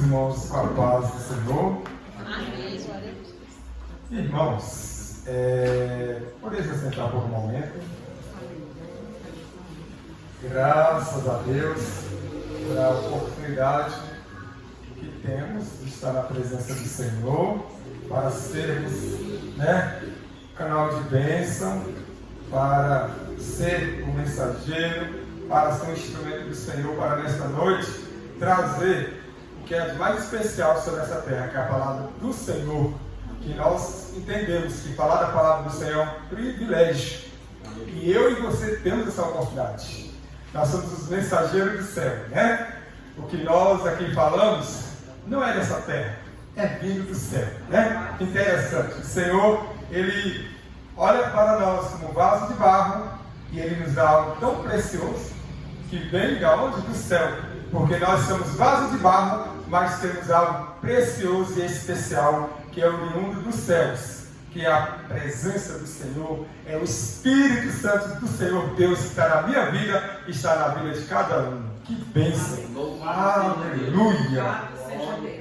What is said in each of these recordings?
irmãos com a paz do Senhor. Amém. Irmãos, podemos sentar por um momento. Graças a Deus pela oportunidade que temos de estar na presença do Senhor, para sermos, canal de bênção, para ser um mensageiro, para ser um instrumento do Senhor, para nesta noite trazer o que é de mais especial sobre essa terra, que é a palavra do Senhor, que nós entendemos que falar da palavra do Senhor é um privilégio, e eu e você temos essa oportunidade. Nós somos os mensageiros do céu, O que nós aqui falamos não é dessa terra, é vindo do céu, Interessante, o Senhor, Ele olha para nós como vaso de barro, e Ele nos dá algo tão precioso, que vem de onde? Do céu, porque nós somos vaso de barro, mas temos algo precioso e especial, que é oriundo dos céus, que é a presença do Senhor, é o Espírito Santo do Senhor Deus, que está na minha vida e está na vida de cada um. Que bênção! Aleluia!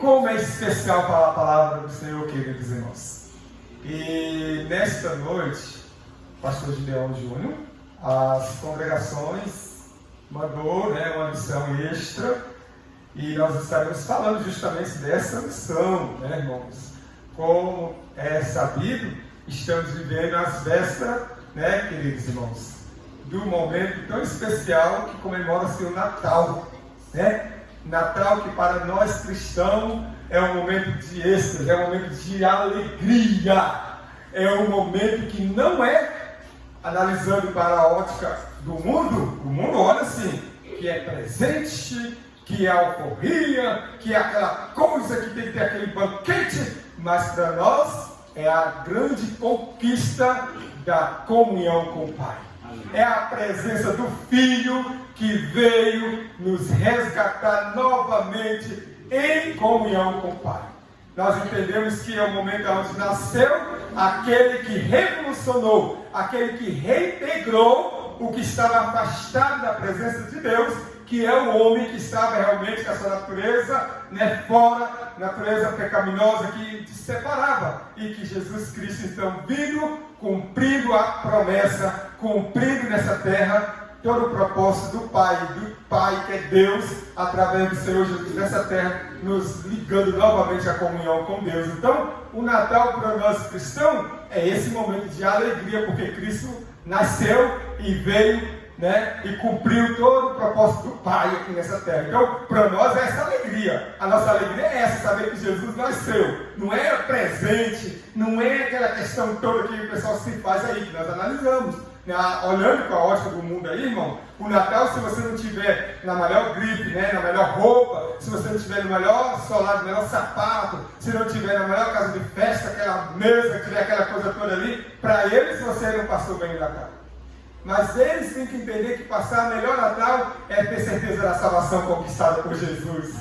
Como é especial falar a palavra do Senhor, queridos irmãos. E nesta noite, o pastor Gideon Júnior, as congregações mandou uma missão extra, e nós estaremos falando justamente dessa missão, irmãos. Como é sabido, estamos vivendo as vésperas, queridos irmãos, do momento tão especial que comemora-se o Natal, Natal, que para nós cristãos é um momento de êxtase, é um momento de alegria, é um momento que não é, analisando para a ótica do mundo, o mundo olha assim, que é presente, que é alforria, que é aquela coisa que tem que ter aquele banquete, mas para nós é a grande conquista da comunhão com o Pai. É a presença do Filho que veio nos resgatar novamente em comunhão com o Pai. Nós entendemos que é o momento onde nasceu aquele que revolucionou, aquele que reintegrou o que estava afastado da presença de Deus, que é o homem que estava realmente com a sua natureza, fora, natureza pecaminosa que se separava, e que Jesus Cristo então vindo, cumprindo a promessa, cumprindo nessa terra todo o propósito do Pai que é Deus, através do Senhor Jesus nessa terra, nos ligando novamente à comunhão com Deus. Então, o Natal para nós cristãos é esse momento de alegria, porque Cristo nasceu e veio, e cumpriu todo o propósito do Pai aqui nessa terra. Então, para nós é essa alegria. A nossa alegria é essa, saber que Jesus nasceu. Não é presente, não é aquela questão toda que o pessoal se faz aí, que nós analisamos. Olhando para a ótica do mundo aí, irmão, o Natal, se você não tiver na melhor grife, na melhor roupa, se você não tiver no melhor solado, no melhor sapato, se não tiver na melhor casa de festa, aquela mesa, tiver aquela coisa toda ali, para eles você não passou bem o Natal. Mas eles têm que entender que passar o melhor Natal é ter certeza da salvação conquistada por Jesus.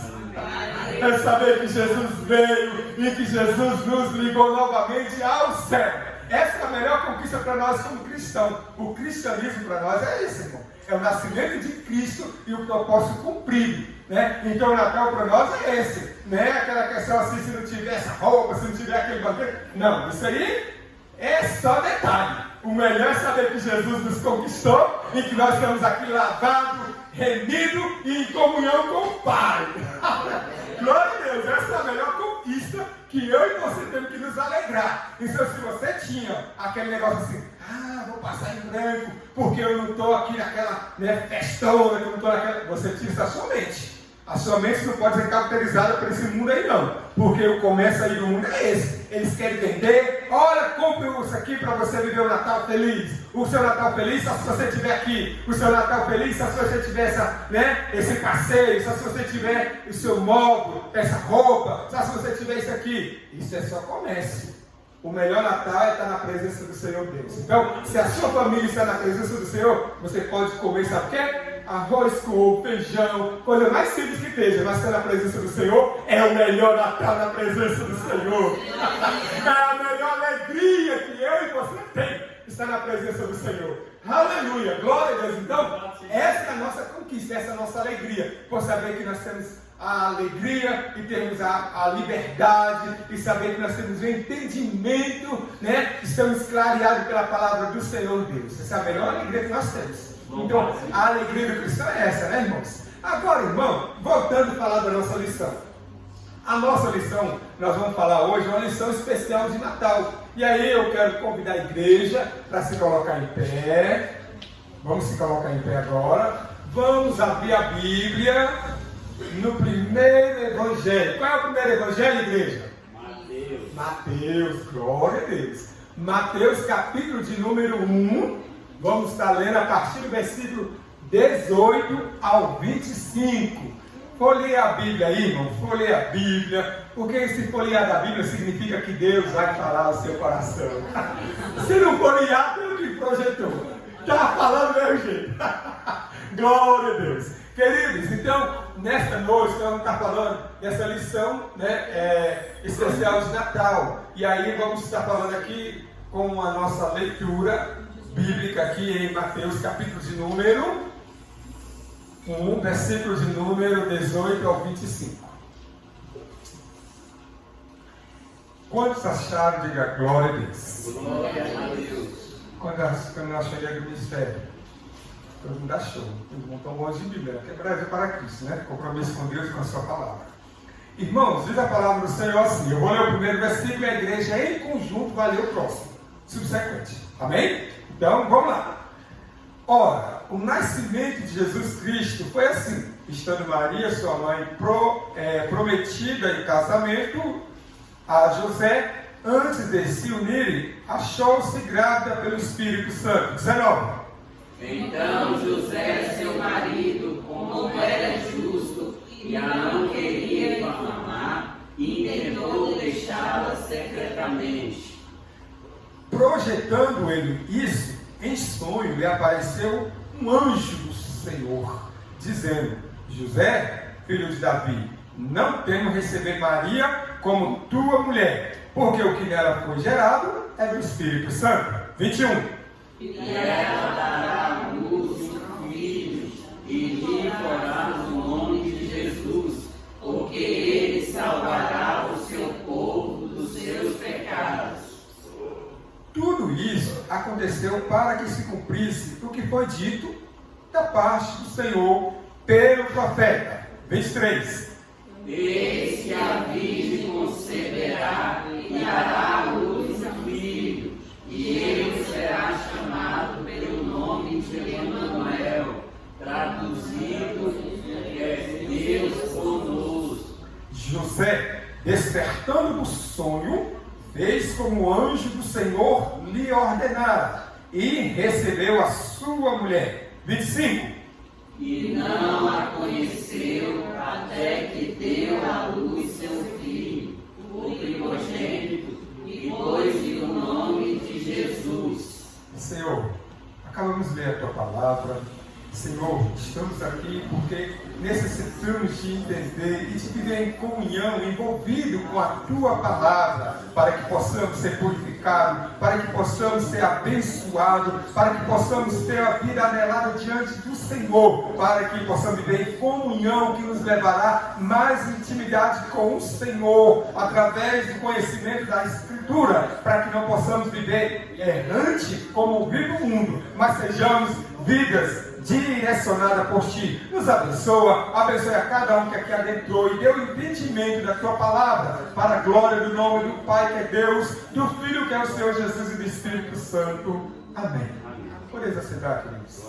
É saber que Jesus veio e que Jesus nos ligou novamente ao céu. Essa é a melhor conquista para nós como cristãos. O cristianismo para nós é isso, irmão. É o nascimento de Cristo e o propósito cumprido. Então o Natal para nós é esse. Não é aquela questão assim, se não tiver essa roupa, se não tiver aquele banquete. Não, isso aí é só detalhe. O melhor é saber que Jesus nos conquistou e que nós estamos aqui lavados, remidos e em comunhão com o Pai. Glória a Deus, essa é a melhor conquista que eu e você temos que nos alegrar. Então, se você tinha aquele negócio assim, vou passar em branco, porque eu não estou aqui naquela festona, que eu não estou naquela. Você tira isso da sua mente. A sua mente não pode ser caracterizada por esse mundo aí não, porque o comércio aí do mundo é esse. Eles querem vender, olha, compre isso aqui para você viver o Natal feliz. O seu Natal feliz só se você estiver aqui. O seu Natal feliz só se você tiver esse passeio, só se você tiver o seu móvel, essa roupa, só se você tiver isso aqui. Isso é só comércio. O melhor Natal é estar na presença do Senhor Deus. Então, se a sua família está na presença do Senhor, você pode comer, sabe o quê? Arroz com ovo, feijão, coisa mais simples que esteja, mas estar na presença do Senhor é o melhor Natal na presença do Senhor. É a melhor alegria que eu e você tem, estar na presença do Senhor. Aleluia, glória a Deus. Então, essa é a nossa conquista, essa é a nossa alegria, por saber que nós temos a alegria e termos a liberdade e saber que nós temos o entendimento, né? Estamos clareados pela palavra do Senhor Deus. Essa é a melhor alegria que nós temos. Então, a alegria do cristão é essa, né, irmãos? Agora, irmão, voltando a falar da nossa lição. A nossa lição, nós vamos falar hoje, é uma lição especial de Natal. E aí eu quero convidar a igreja para se colocar em pé. Vamos se colocar em pé agora. Vamos abrir a Bíblia no primeiro evangelho. Qual é o primeiro evangelho, igreja? Mateus, glória a Deus. Mateus, capítulo de número 1. Vamos estar lendo a partir do versículo 18 ao 25. Folheia a Bíblia aí, irmão. Folheia a Bíblia. Porque se folhear da Bíblia significa que Deus vai falar ao seu coração. Se não folhear, tem que projetou. Está falando do mesmo jeito. Glória a Deus. Queridos, então, nesta noite, nós vamos estar falando dessa lição, né, especial de Natal. E aí vamos estar falando aqui com a nossa leitura bíblica aqui em Mateus, capítulo de número 1, versículo de número 18 ao 25. Quantos acharam? Diga glória a Deus. Glória a Deus. Quando nós chegamos no ministério, todo mundo achou. Todo mundo tão longe de Bíblia, que é Brasil para Cristo, né? Compromisso com Deus e com a sua palavra. Irmãos, diz a palavra do Senhor assim. Eu vou ler o primeiro versículo e a igreja em conjunto vai ler o próximo, subsequente. Amém? Então, vamos lá. Ora, o nascimento de Jesus Cristo foi assim. Estando Maria, sua mãe, prometida em casamento a José, antes de se unirem, achou-se grávida pelo Espírito Santo. 19. Então José, seu marido, como era justo e a não queria difamar, intentou deixá-la secretamente. Projetando ele isso, em sonho lhe apareceu um anjo do Senhor, dizendo: José, filho de Davi, não temo receber Maria como tua mulher, porque o que nela foi gerado é do Espírito Santo. 21. E ela dará à luz um filho, e lhe porás o nome de Jesus, porque ele salvará o seu povo dos seus pecados. Tudo isso aconteceu para que se cumprisse o que foi dito da parte do Senhor pelo profeta. 23. Eis que a virgem conceberá e dará à luz um filho, e ele será chamado pelo nome de Emanuel, traduzido é Deus conosco. José, despertando do sonho, fez como o anjo do Senhor lhe ordenara, e recebeu a sua mulher. 25. E não a conheceu até que deu à luz seu filho, o primogênito, e pôs-lhe o nome de Jesus. Senhor, acabamos de ler a tua palavra. Senhor, estamos aqui porque necessitamos de entender e de viver em comunhão, envolvido com a tua palavra, para que possamos ser purificados, para que possamos ser abençoados, para que possamos ter a vida anelada diante do Senhor, para que possamos viver em comunhão que nos levará mais intimidade com o Senhor, através do conhecimento da Escritura, para que não possamos viver errante como vive o mundo, mas sejamos vidas direcionada por ti. Nos abençoa, abençoe a cada um que aqui adentrou e dê o entendimento da tua palavra, para a glória do nome do Pai que é Deus, do Filho que é o Senhor Jesus e do Espírito Santo. Amém. Podeis assentar, queridos.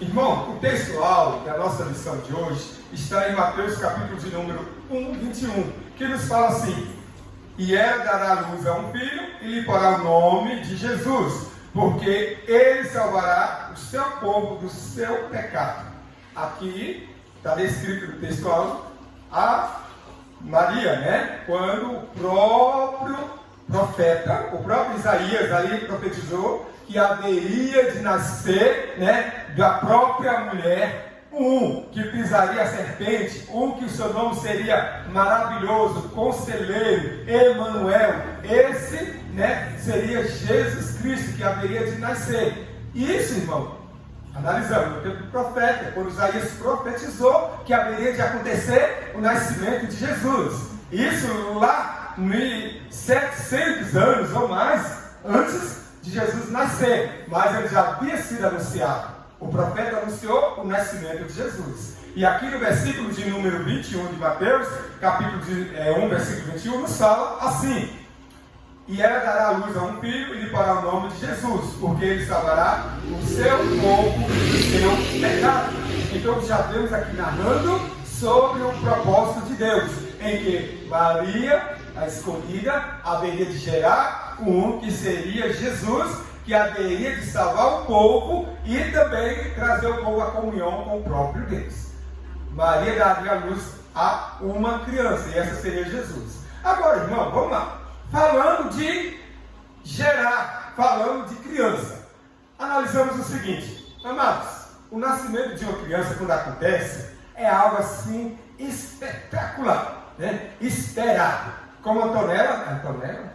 Irmão, o textual da nossa lição de hoje está em Mateus capítulo de número 1, 21, que nos fala assim: e ela dará à luz a um filho e lhe porá o nome de Jesus, porque ele salvará o seu povo do seu pecado. Aqui está descrito no textual a Maria, né? Quando o próprio profeta, o próprio Isaías ali profetizou que haveria de nascer, né, da própria mulher, um que pisaria a serpente, um que o seu nome seria maravilhoso, conselheiro, Emanuel. Esse, né, seria Jesus Cristo que haveria de nascer. Isso, irmão, Analisamos no tempo do profeta, quando Isaías profetizou que haveria de acontecer o nascimento de Jesus. Isso lá 1.700 anos ou mais antes de Jesus nascer, mas ele já havia sido anunciado. O profeta anunciou o nascimento de Jesus. E aqui no versículo de número 21 de Mateus, capítulo 1, versículo 21, nos fala assim: e ela dará à luz a um filho e lhe porá o nome de Jesus, porque ele salvará o seu povo do seu pecado. Então já vemos aqui narrando sobre o propósito de Deus, em que Maria, a escolhida, haveria de gerar um que seria Jesus, que haveria de salvar o povo e também trazer o povo à comunhão com o próprio Deus. Maria daria à luz a uma criança, e essa seria Jesus. Agora, irmão, vamos lá. Falando de gerar, falando de criança, analisamos o seguinte, amados, o nascimento de uma criança, quando acontece, é algo assim espetacular, né? Esperado. Como a Antonella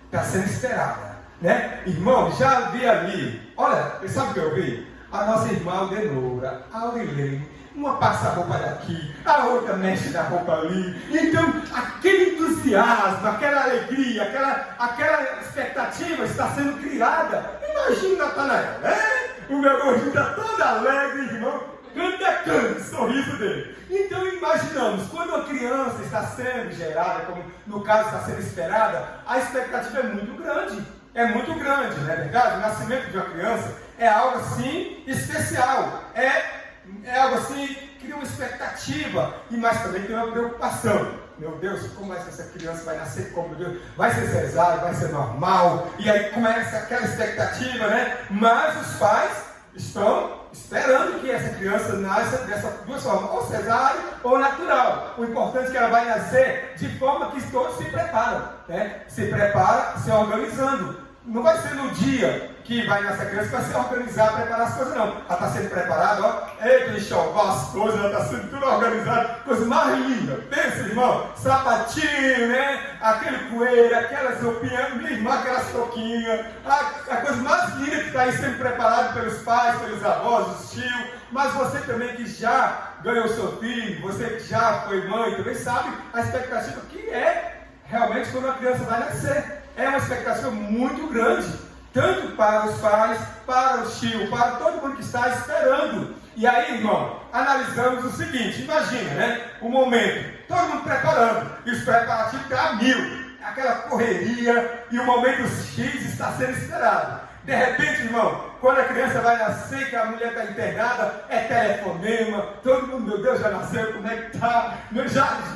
está sendo esperada, né? Irmão, já vi ali, olha, sabe o que eu vi? A nossa irmã Aldenora, a Aurilene, uma passa a roupa daqui, a outra mexe na roupa ali. Então, aquele entusiasmo, aquela alegria, aquela expectativa está sendo criada. Imagina, Natanael, né? O meu gordinho está todo alegre, irmão. Canta, sorriso dele. Então, imaginamos, quando uma criança está sendo gerada, como no caso está sendo esperada, a expectativa é muito grande. É muito grande, não é verdade? O nascimento de uma criança é algo assim especial. É algo assim, cria uma expectativa, mas também tem uma preocupação. Meu Deus, como é que essa criança vai nascer? Como Deus? Vai ser cesárea, vai ser normal? E aí começa aquela expectativa, né? Mas os pais estão esperando que essa criança nasça dessa duas formas, ou cesárea ou natural. O importante é que ela vai nascer de forma que todos se preparam, né? Se prepara se organizando. Não vai ser no dia que vai nascer a criança, vai se organizar, preparar as coisas, não. Ela está sendo preparada, ó. Eita, enxoval as coisas, ela está sendo tudo organizada, coisa mais linda. Pensa, irmão, sapatinho, né? Aquele coelho, aquelas roupinhas, minha irmã, aquelas toquinhas, a coisa mais linda que está aí sendo preparada pelos pais, pelos avós, os tios. Mas você também que já ganhou seu filho, você que já foi mãe, também sabe a expectativa que é realmente quando a criança vai nascer. É uma expectativa muito grande, tanto para os pais, para os tios, para todo mundo que está esperando. E aí, irmão, analisamos o seguinte, imagina, né? O momento, todo mundo preparando, e os preparativos estão a 1000, aquela correria, e o momento X está sendo esperado. De repente, irmão, quando a criança vai nascer, que a mulher está internada, é telefonema, todo mundo, meu Deus, já nasceu, como é que está?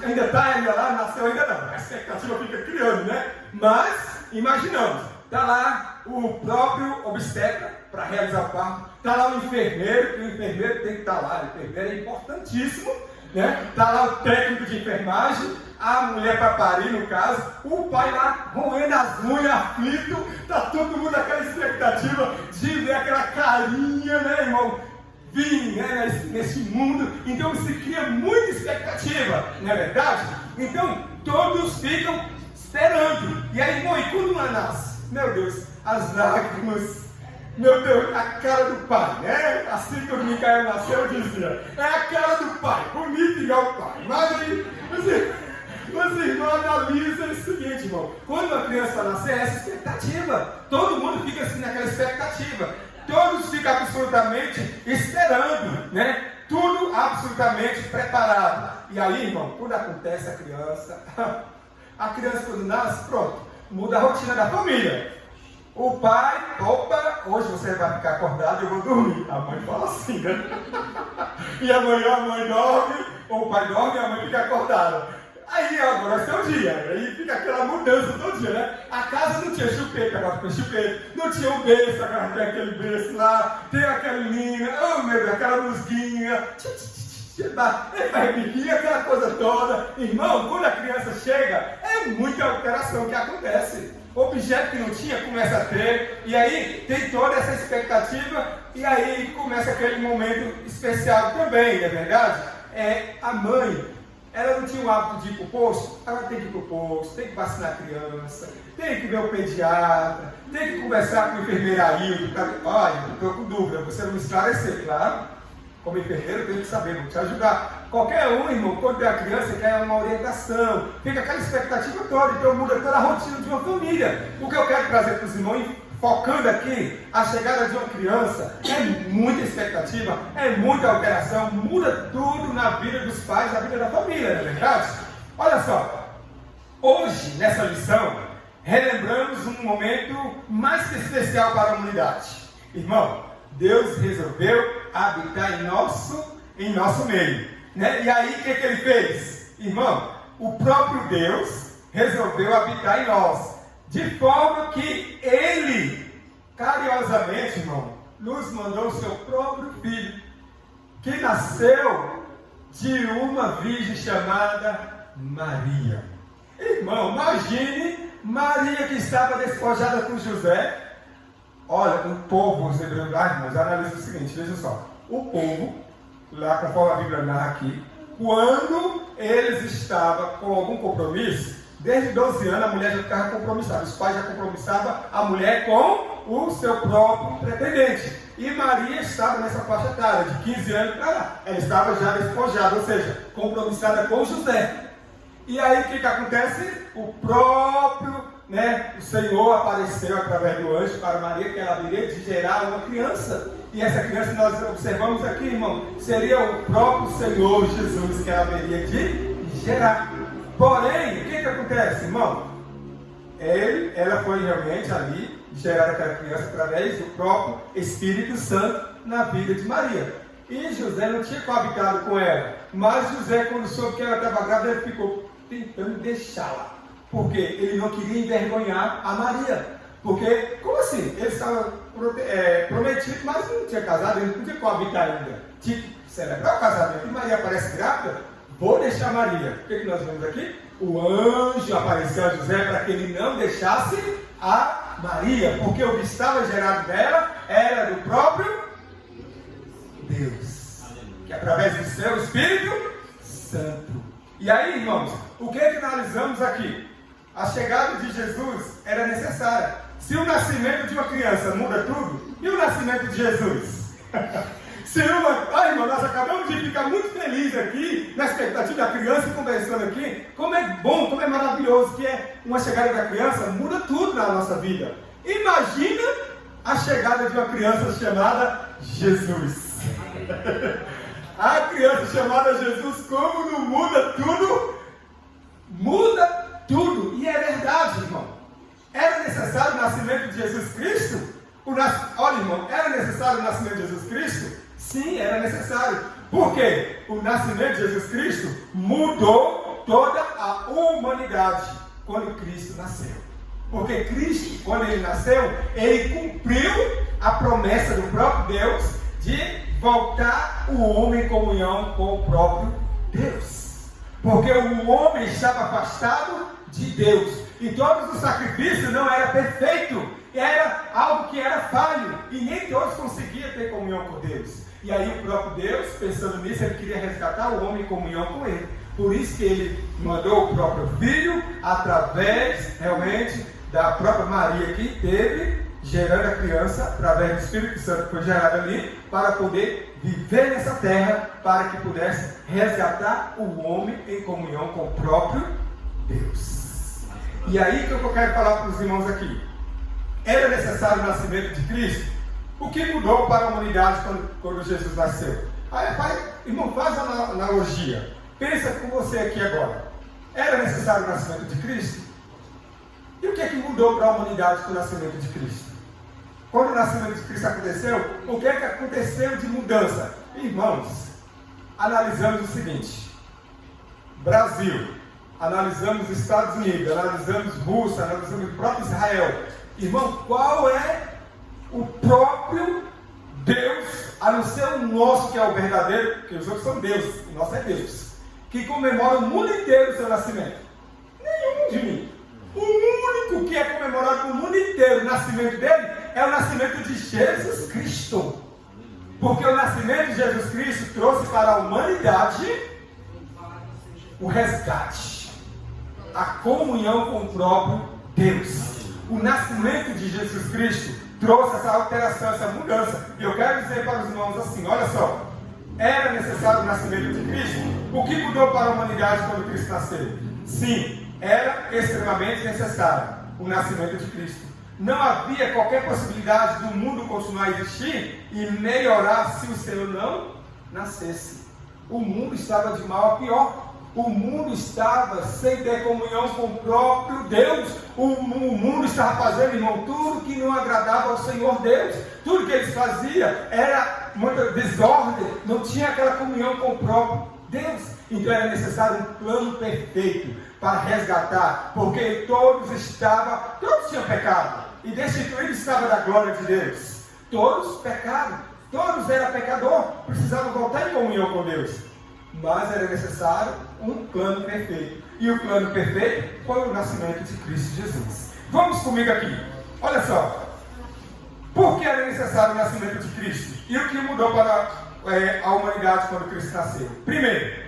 Ainda está ainda lá, nasceu ainda não. A expectativa fica criando, né? Mas, imaginamos, está lá o próprio obstetra para realizar o parto, está lá o enfermeiro, que o enfermeiro tem que estar lá, o enfermeiro é importantíssimo, né? Está lá o técnico de enfermagem, a mulher para parir, no caso, o pai lá roendo as unhas, aflito, está todo mundo naquela expectativa de ver aquela carinha, né, irmão? Vir, né, nesse mundo. Então se cria muita expectativa, não é verdade? Então todos ficam esperando. E aí, irmão, e quando ela nasce? Meu Deus, as lágrimas. Meu Deus, a cara do pai, né? Assim que o Micael nasceu, eu dizia, é a cara do pai, bonito igual o pai. Mas aí, os irmãos analisam o seguinte, irmão, quando uma criança nascer, é essa expectativa. Todo mundo fica assim naquela expectativa. Todos ficam absolutamente esperando, né? Tudo absolutamente preparado. E aí, irmão, quando acontece a criança quando nasce, pronto, muda a rotina da família. O pai, opa, hoje você vai ficar acordado e eu vou dormir. A mãe fala assim, né? E amanhã a mãe dorme, ou o pai dorme e a mãe fica acordada. Aí agora é seu dia, aí fica aquela mudança todo dia, né? A casa não tinha chupeta, agora tem chupeta. Não tinha um berço, agora tem aquele berço lá. Tem aquela linha, oh meu Deus, aquela musguinha. Vai biquinho, aquela coisa toda. Irmão, quando a criança chega, é muita alteração que acontece. Objeto que não tinha, começa a ter. E aí tem toda essa expectativa. E aí começa aquele momento especial também, não é verdade? A mãe, ela não tinha o hábito de ir para o posto, ela tem que ir para o posto, tem que vacinar a criança, tem que ver o pediatra, tem que conversar com o enfermeiro aí. Olha, estou com dúvida, você não me esclareceu, claro. Como enfermeiro, eu tenho que saber, vou te ajudar. Qualquer um, irmão, quando tem a criança, quer uma orientação, fica aquela expectativa toda, então muda toda a rotina de uma família. O que eu quero trazer para os irmãos, focando aqui, a chegada de uma criança, é muita expectativa, é muita alteração, muda tudo na vida dos pais, na vida da família, não é verdade? Olha só, hoje, nessa lição, relembramos um momento mais que especial para a humanidade. Irmão, Deus resolveu habitar em nosso meio, né? E aí, o que ele fez? Irmão, o próprio Deus resolveu habitar em nós, de forma que Ele, carinhosamente, irmão, nos mandou o seu próprio Filho, que nasceu de uma virgem chamada Maria. Irmão, imagine Maria que estava despojada com José. Olha, o povo, os hebreus, irmãos, analisa o seguinte, veja só. O povo, lá conforme a Bíblia narra aqui, quando eles estavam com algum compromisso, desde 12 anos a mulher já ficava compromissada. Os pais já compromissavam a mulher com o seu próprio pretendente. E Maria estava nessa faixa etária, de 15 anos para lá. Ela estava já despojada, ou seja, compromissada com José. E aí o que acontece? O próprio, o Senhor apareceu através do anjo para Maria, que ela haveria de gerar uma criança. E essa criança, nós observamos aqui, irmão, seria o próprio Senhor Jesus que ela haveria de gerar. Porém, o que acontece, irmão? Ela foi realmente ali gerar aquela criança através do próprio Espírito Santo na vida de Maria. E José não tinha coabitado com ela. Mas José, quando soube que ela estava grávida, ele ficou tentando deixá-la. Porque ele não queria envergonhar a Maria. Porque, como assim? Ele estava prometido, mas não tinha casado, ele não podia coabitar ainda. Tinha que celebrar o casamento. E Maria aparece grávida, vou deixar Maria. O que nós vemos aqui? O anjo apareceu a José para que ele não deixasse a Maria. Porque o que estava gerado dela era do próprio Deus. Que através do seu Espírito Santo. E aí, irmãos, o que analisamos aqui? A chegada de Jesus era necessária. Se o nascimento de uma criança muda tudo, e o nascimento de Jesus? Irmão, nós acabamos de ficar muito felizes aqui, na expectativa da criança, conversando aqui, como é bom, como é maravilhoso que é uma chegada da criança, muda tudo na nossa vida. Imagina a chegada de uma criança chamada Jesus. A criança chamada Jesus, como não muda tudo? Muda tudo. E é verdade, irmão. Era necessário o nascimento de Jesus Cristo? Olha, irmão, era necessário o nascimento de Jesus Cristo? Sim, era necessário. Por quê? O nascimento de Jesus Cristo mudou toda a humanidade quando Cristo nasceu. Porque Cristo, quando ele nasceu, ele cumpriu a promessa do próprio Deus de voltar o homem em comunhão com o próprio Deus. Porque o homem estava afastado de Deus. E todos os sacrifícios não eram perfeitos. Era algo que era falho. E nem todos conseguiam ter comunhão com Deus. E aí o próprio Deus, pensando nisso, ele queria resgatar o homem em comunhão com ele. Por isso que ele mandou o próprio Filho, através, realmente, da própria Maria que teve, gerando a criança, através do Espírito Santo que foi gerado ali, para poder viver nessa terra, para que pudesse resgatar o homem em comunhão com o próprio Deus. E aí que eu quero falar para os irmãos aqui. Era necessário o nascimento de Cristo? O que mudou para a humanidade quando Jesus nasceu? Aí, irmão, faz uma analogia. Pensa com você aqui agora. Era necessário o nascimento de Cristo? E o que é que mudou para a humanidade com o nascimento de Cristo? Quando o nascimento de Cristo aconteceu, o que é que aconteceu de mudança? Irmãos, analisamos o seguinte. Brasil, analisamos Estados Unidos, analisamos Rússia, analisamos o próprio Israel. Irmão, qual é o próprio Deus, a não ser o nosso que é o verdadeiro, porque os outros são Deus, o nosso é Deus, que comemora o mundo inteiro o seu nascimento? Nenhum de mim. O único que é comemorado no mundo inteiro o nascimento dele é o nascimento de Jesus Cristo. Porque o nascimento de Jesus Cristo trouxe para a humanidade o resgate, a comunhão com o próprio Deus. O nascimento de Jesus Cristo trouxe essa alteração, essa mudança. E eu quero dizer para os irmãos assim, olha só, era necessário o nascimento de Cristo? O que mudou para a humanidade quando Cristo nasceu? Sim, era extremamente necessário o nascimento de Cristo. Não havia qualquer possibilidade do mundo continuar a existir e melhorar se o Senhor não nascesse. O mundo estava de mal a pior. O mundo estava sem ter comunhão com o próprio Deus. O mundo estava fazendo, irmão, tudo que não agradava ao Senhor Deus. Tudo que eles faziam era muita desordem. Não tinha aquela comunhão com o próprio Deus. Então era necessário um plano perfeito para resgatar, porque todos tinham pecado, e destituídos estavam da glória de Deus. Todos pecaram, todos eram pecadores, precisavam voltar em comunhão com Deus. Mas era necessário um plano perfeito. E o plano perfeito foi o nascimento de Cristo Jesus. Vamos comigo aqui. Olha só. Por que era necessário o nascimento de Cristo? E o que mudou para a humanidade quando Cristo nasceu? Primeiro,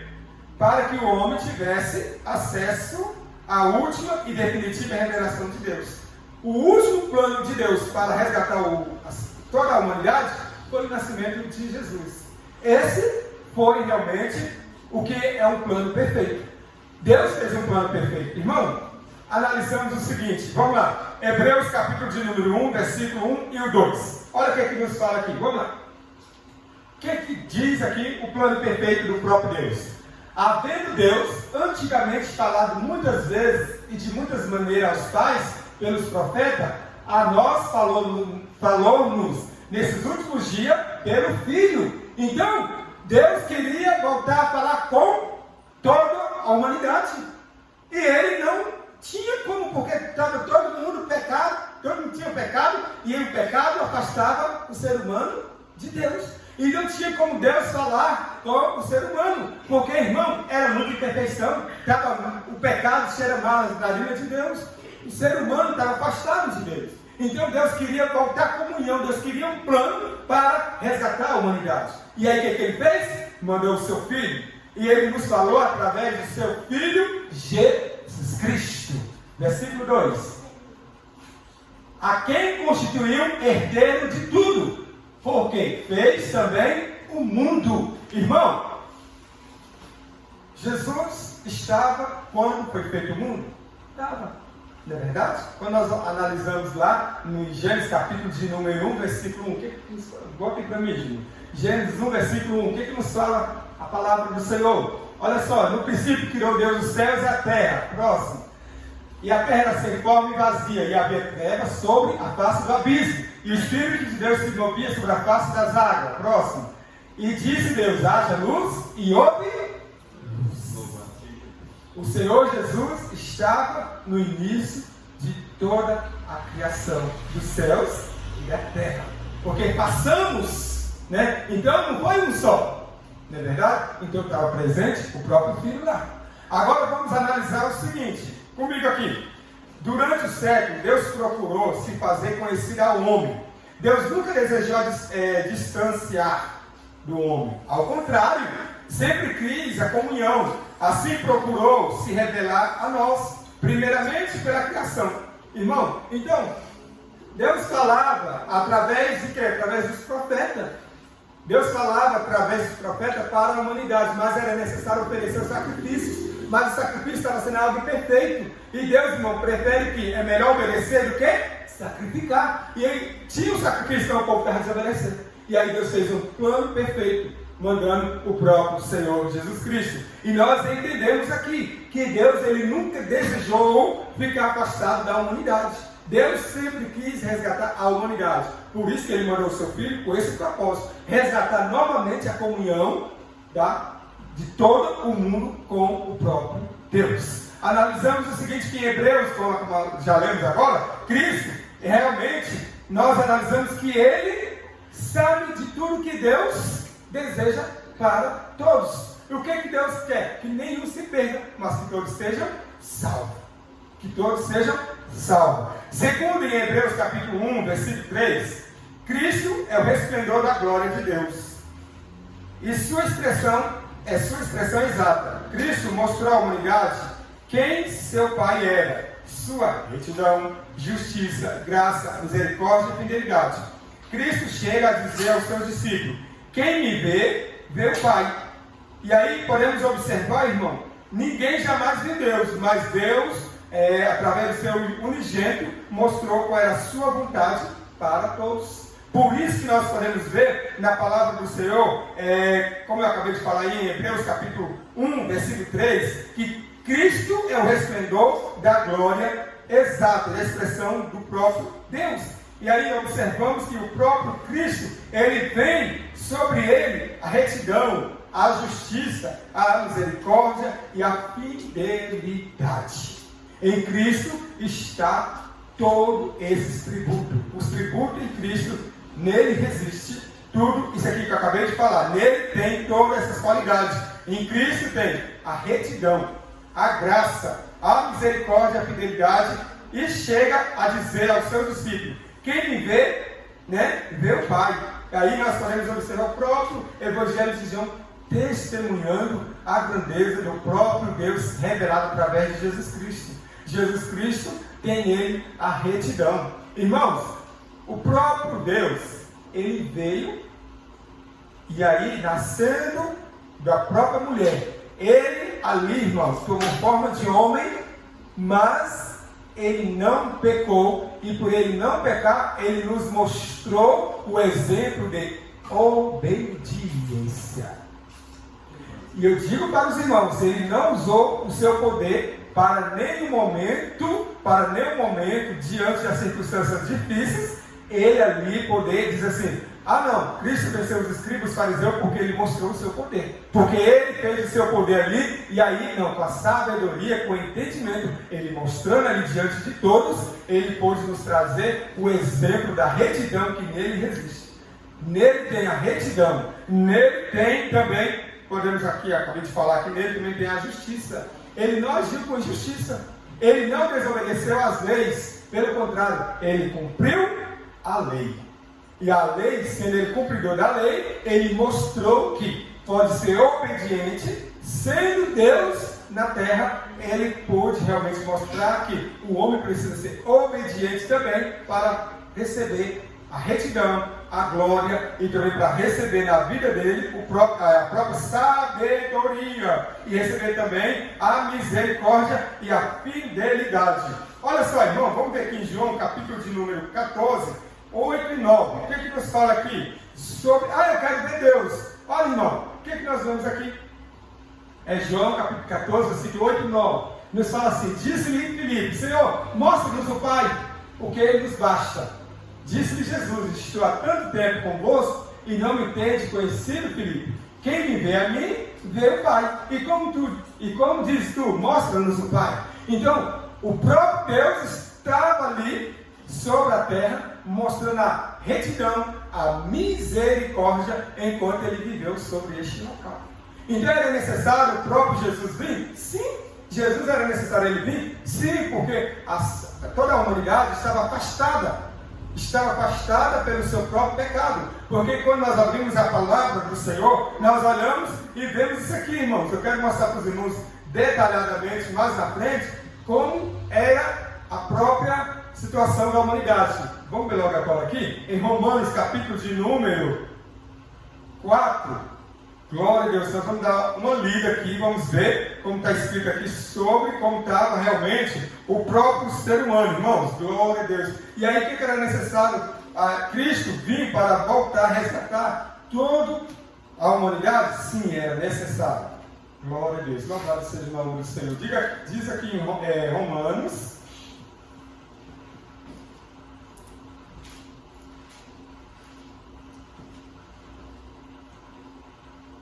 para que o homem tivesse acesso à última e definitiva revelação de Deus. O último plano de Deus para resgatar toda a humanidade foi o nascimento de Jesus. Esse foi realmente o que é um plano perfeito. Deus fez um plano perfeito. Irmão, analisamos o seguinte, vamos lá. Hebreus capítulo de número 1, versículo 1 e o 2. Olha o que é que nos fala aqui, vamos lá. O que é que diz aqui o plano perfeito do próprio Deus? Havendo Deus antigamente falado muitas vezes e de muitas maneiras aos pais, pelos profetas, a nós falou-nos nesses últimos dias pelo Filho. Então, Deus queria voltar a falar com toda a humanidade. E Ele não tinha como, porque estava todo mundo pecado, todo mundo tinha pecado, e o pecado afastava o ser humano de Deus. E não tinha como Deus falar com o ser humano, porque, irmão, era muita imperfeição, o pecado cheira mal nas narinas de Deus, o ser humano estava afastado de Deus. Então Deus queria voltar à comunhão, Deus queria um plano para resgatar a humanidade. E aí o que Ele fez? Mandou o seu Filho, e Ele nos falou através do seu Filho, Jesus Cristo. Versículo 2. A quem constituiu herdeiro de tudo, porque fez também o mundo. Irmão, Jesus estava quando foi feito o mundo? Estava, não é verdade? Quando nós analisamos lá no Gênesis capítulo de número 1, versículo 1, o que nos fala? Bota para mim, Gino. Gênesis 1, versículo 1, o que nos fala a palavra do Senhor? Olha só, no princípio criou Deus os céus e a terra. Próximo. E a terra era sem forma e vazia, e havia trevas sobre a face do abismo, e o Espírito de Deus se movia sobre a face das águas. Próximo. E disse Deus, haja luz, e houve luz. O Senhor Jesus estava no início de toda a criação dos céus e da terra. Porque passamos, né? Então não foi um só, não é verdade? Então estava presente o próprio Filho lá. Agora vamos analisar o seguinte, comigo aqui. Durante o século, Deus procurou se fazer conhecido ao homem. Deus nunca desejou distanciar do homem. Ao contrário, sempre quis a comunhão. Assim procurou se revelar a nós, primeiramente pela criação. Irmão, então, Deus falava através de quê? Através dos profetas. Deus falava através dos profetas para a humanidade, mas era necessário oferecer os sacrifícios. Mas o sacrifício estava sendo algo perfeito. E Deus, irmão, prefere que é melhor obedecer do que sacrificar. E aí tinha o sacrifício, então o povo estava desobedecendo. E aí Deus fez um plano perfeito, mandando o próprio Senhor Jesus Cristo. E nós entendemos aqui que Deus, Ele nunca desejou ficar afastado da humanidade. Deus sempre quis resgatar a humanidade. Por isso que Ele mandou o seu Filho com esse propósito. Resgatar novamente a comunhão de todo o mundo com o próprio Deus. Analisamos o seguinte, que em Hebreus, como já lemos agora, Cristo, realmente, nós analisamos que Ele sabe de tudo que Deus deseja para todos. E o que Deus quer? Que nenhum se perda, mas que todos sejam salvos. Que todos sejam salvos. Segundo em Hebreus capítulo 1, versículo 3, Cristo é o resplendor da glória de Deus. E sua expressão é sua expressão exata. Cristo mostrou à humanidade quem seu Pai era, sua retidão, justiça, graça, misericórdia e fidelidade. Cristo chega a dizer aos seus discípulos: quem me vê, vê o Pai. E aí podemos observar, irmão, ninguém jamais viu Deus, mas Deus, através do seu unigênito, mostrou qual era a sua vontade para todos. Por isso que nós podemos ver na palavra do Senhor, como eu acabei de falar aí em Hebreus capítulo 1, versículo 3, que Cristo é o resplendor da glória exata, da expressão do próprio Deus. E aí observamos que o próprio Cristo, ele tem sobre ele a retidão, a justiça, a misericórdia e a fidelidade. Em Cristo está todos esses tributos. Os tributos em Cristo, nele resiste tudo isso aqui que eu acabei de falar. Nele tem todas essas qualidades. Em Cristo tem a retidão, a graça, a misericórdia, a fidelidade, e chega a dizer aos seus discípulos: quem me vê, vê o Pai. E aí nós podemos observar o próprio Evangelho de João testemunhando a grandeza do próprio Deus revelado através de Jesus Cristo. Jesus Cristo tem nele a retidão. Irmãos, o próprio Deus, ele veio, e aí nascendo da própria mulher, ele ali, irmãos, tomou forma de homem, mas ele não pecou, e por ele não pecar, ele nos mostrou o exemplo de obediência. E eu digo para os irmãos, ele não usou o seu poder para nenhum momento, diante das circunstâncias difíceis, ele ali poder dizer assim: ah não, Cristo venceu os escribas e fariseus porque ele mostrou o seu poder. Porque ele fez o seu poder ali, e aí não, com a sabedoria, com o entendimento, ele mostrando ali diante de todos, ele pôde nos trazer o exemplo da retidão que nele resiste. Nele tem a retidão, nele tem também, podemos aqui, acabei de falar que nele também tem a justiça. Ele não agiu com injustiça, ele não desobedeceu às leis, pelo contrário, ele cumpriu a lei. E a lei, sendo ele cumpridor da lei, ele mostrou que pode ser obediente, sendo Deus na terra, ele pôde realmente mostrar que o homem precisa ser obediente também para receber a retidão, a glória, e também para receber na vida dele a própria sabedoria, e receber também a misericórdia e a fidelidade. Olha só, irmão, vamos ver aqui em João, capítulo de número 14, 8 e 9. O que nos fala aqui? Sobre... eu quero ver Deus. Olha, irmão, o que nós vemos aqui? É João, capítulo 14, versículo 8 e 9. Nos fala assim: disse-lhe Filipe: Senhor, mostra-nos o Pai, porque ele nos basta. Disse-lhe Jesus: estou há tanto tempo convosco e não me tendes conhecido, Filipe. Quem me vê a mim, vê o Pai. E como dizes tu, mostra-nos o Pai. Então, o próprio Deus estava ali sobre a terra, mostrando a retidão, a misericórdia, enquanto ele viveu sobre este local. Então era necessário o próprio Jesus vir? Sim. Jesus era necessário ele vir? Sim, porque toda a humanidade estava afastada pelo seu próprio pecado. Porque quando nós abrimos a palavra do Senhor, nós olhamos e vemos isso aqui, irmãos. Eu quero mostrar para os irmãos detalhadamente, mais na frente, como era a própria situação da humanidade. Vamos ver logo a cola aqui? Em Romanos, capítulo de número 4. Glória a Deus. Nós vamos dar uma lida aqui, vamos ver como está escrito aqui sobre como estava realmente o próprio ser humano, irmãos. Glória a Deus. E aí, o que era necessário? Cristo vir para voltar a resgatar toda a humanidade? Sim, era necessário. Glória a Deus. Louvado seja o nome do Senhor. Diz aqui em Romanos.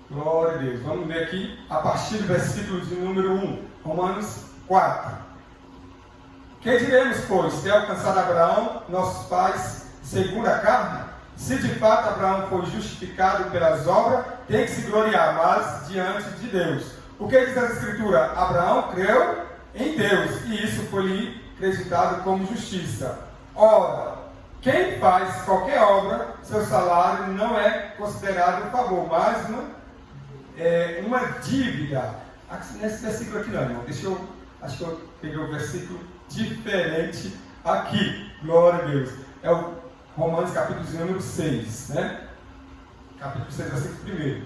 Glória a Deus. Vamos ler aqui a partir do versículo de número 1. Romanos 4. Que diremos, pois, ter alcançado Abraão, nossos pais, segundo a carne? Se de fato Abraão foi justificado pelas obras, tem que se gloriar mais diante de Deus. O que diz a Escritura? Abraão creu em Deus, e isso foi-lhe acreditado como justiça. Ora, quem faz qualquer obra, seu salário não é considerado um favor, mas uma dívida. Nesse versículo aqui não, irmão. Acho que eu peguei um versículo diferente aqui. Glória a Deus. É o Romanos capítulo número 6, né? Capítulo 6, versículo 1.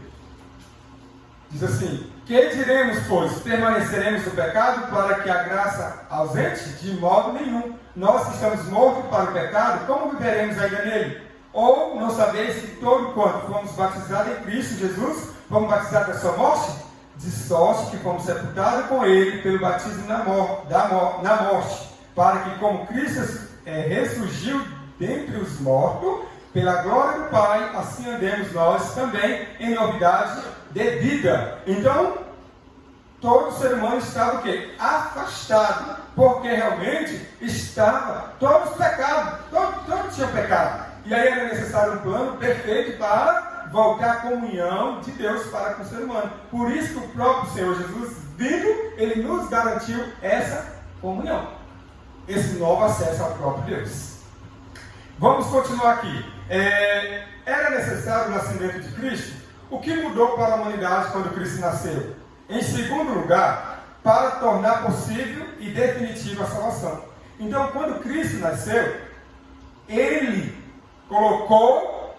Diz assim: que diremos, pois? Permaneceremos no pecado para que a graça ausente? De modo nenhum. Nós que estamos mortos para o pecado, como viveremos ainda nele? Ou não sabeis que todo quanto fomos batizados em Cristo Jesus, fomos batizados da sua morte? De sorte que fomos sepultados com ele pelo batismo na morte, para que como Cristo ressurgiu dentre os mortos, pela glória do Pai, assim andemos nós também em novidade de vida. Então, todo ser humano estava o quê? Afastado, porque realmente estava todos pecados, todos tinham pecado. E aí era necessário um plano perfeito para voltar à comunhão de Deus para com o ser humano. Por isso que o próprio Senhor Jesus, vindo, ele nos garantiu essa comunhão, esse novo acesso ao próprio Deus. Vamos continuar aqui. Era necessário o nascimento de Cristo? O que mudou para a humanidade quando Cristo nasceu? Em segundo lugar, para tornar possível e definitiva a salvação. Então, quando Cristo nasceu, ele colocou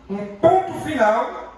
um ponto final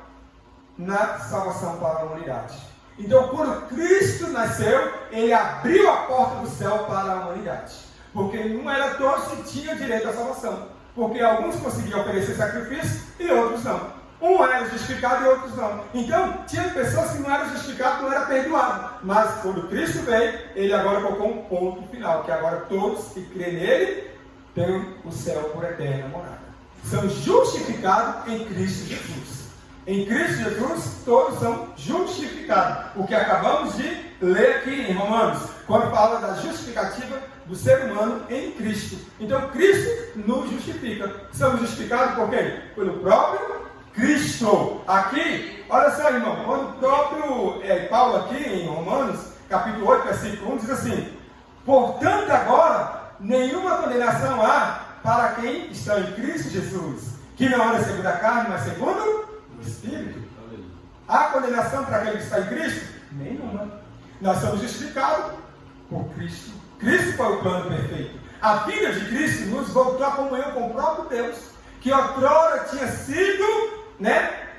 na salvação para a humanidade. Então, quando Cristo nasceu, ele abriu a porta do céu para a humanidade. Porque não era todos que tinham direito à salvação. Porque alguns conseguiam oferecer sacrifício e outros não. Um era justificado e outros não. Então, tinha pessoas que não eram justificadas, não eram perdoadas. Mas, quando Cristo veio, ele agora colocou um ponto final. Que agora todos que crêem nele, têm o céu por eterna morada. São justificados em Cristo Jesus. Em Cristo Jesus, todos são justificados. O que acabamos de ler aqui em Romanos, quando fala da justificativa do ser humano em Cristo. Então, Cristo nos justifica. Somos justificados por quem? Pelo próprio Cristo. Aqui, olha só, irmão, quando o próprio Paulo aqui em Romanos, capítulo 8, versículo 1, diz assim: portanto, agora, nenhuma condenação há para quem está em Cristo Jesus, que não anda segundo a carne, mas segundo o Espírito. Há condenação para aquele que está em Cristo? Nenhuma. Nós somos justificados por Cristo. Cristo foi o plano perfeito. A vida de Cristo nos voltou à comunhão com o próprio Deus, que outrora tinha sido,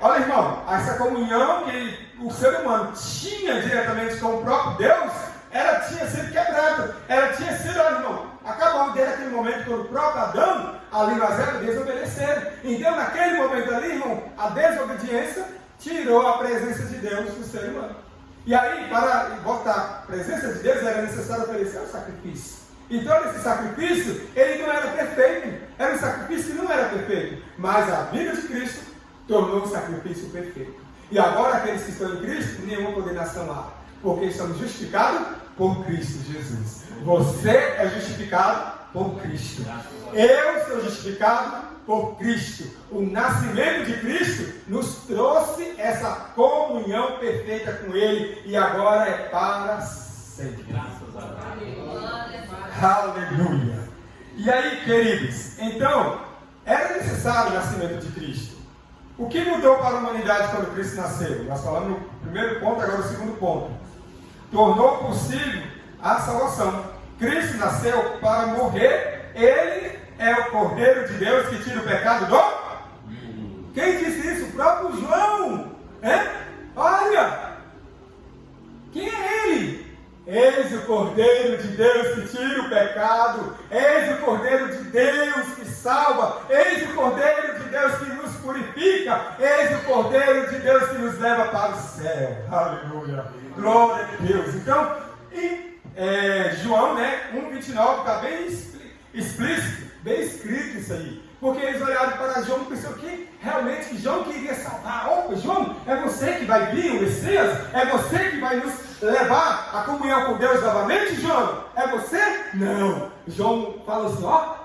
olha, irmão, essa comunhão que o ser humano tinha diretamente com o próprio Deus, ela tinha sido quebrada. Ela tinha sido, olha, irmão, acabou desde aquele momento quando o próprio Adão, ali nas Eva, desobedeceram. Então, naquele momento ali, irmão, a desobediência tirou a presença de Deus do ser humano. E aí, para botar a presença de Deus, era necessário oferecer um sacrifício. Então, esse sacrifício, ele não era perfeito. Era um sacrifício que não era perfeito. Mas a vida de Cristo tornou um sacrifício perfeito. E agora, aqueles que estão em Cristo, nenhuma condenação há. Porque estamos justificados por Cristo Jesus. Você é justificado por Cristo. Eu sou justificado por Cristo. O nascimento de Cristo nos trouxe essa comunhão perfeita com Ele. E agora é para sempre. Graças a Deus. Aleluia. E aí, queridos, então, era necessário o nascimento de Cristo. O que mudou para a humanidade quando Cristo nasceu? Nós falamos no primeiro ponto, agora no segundo ponto. Tornou possível a salvação. Cristo nasceu para morrer. Ele é o Cordeiro de Deus que tira o pecado do mundo. Quem disse isso? O próprio João. Olha! Quem é ele? Eis o Cordeiro de Deus que tira o pecado. Eis o Cordeiro de Deus que salva. Eis o Cordeiro de Deus que nos purifica. Eis o Cordeiro de Deus que nos leva para o céu. Aleluia. Glória a Deus. Então, em João 1,29 está bem explícito, bem escrito isso aí. Porque eles olharam para João e pensaram que realmente João queria salvar. Opa, João, é você que vai vir, o Messias? É você que vai nos levar à comunhão com Deus novamente, João? É você? Não. João fala assim,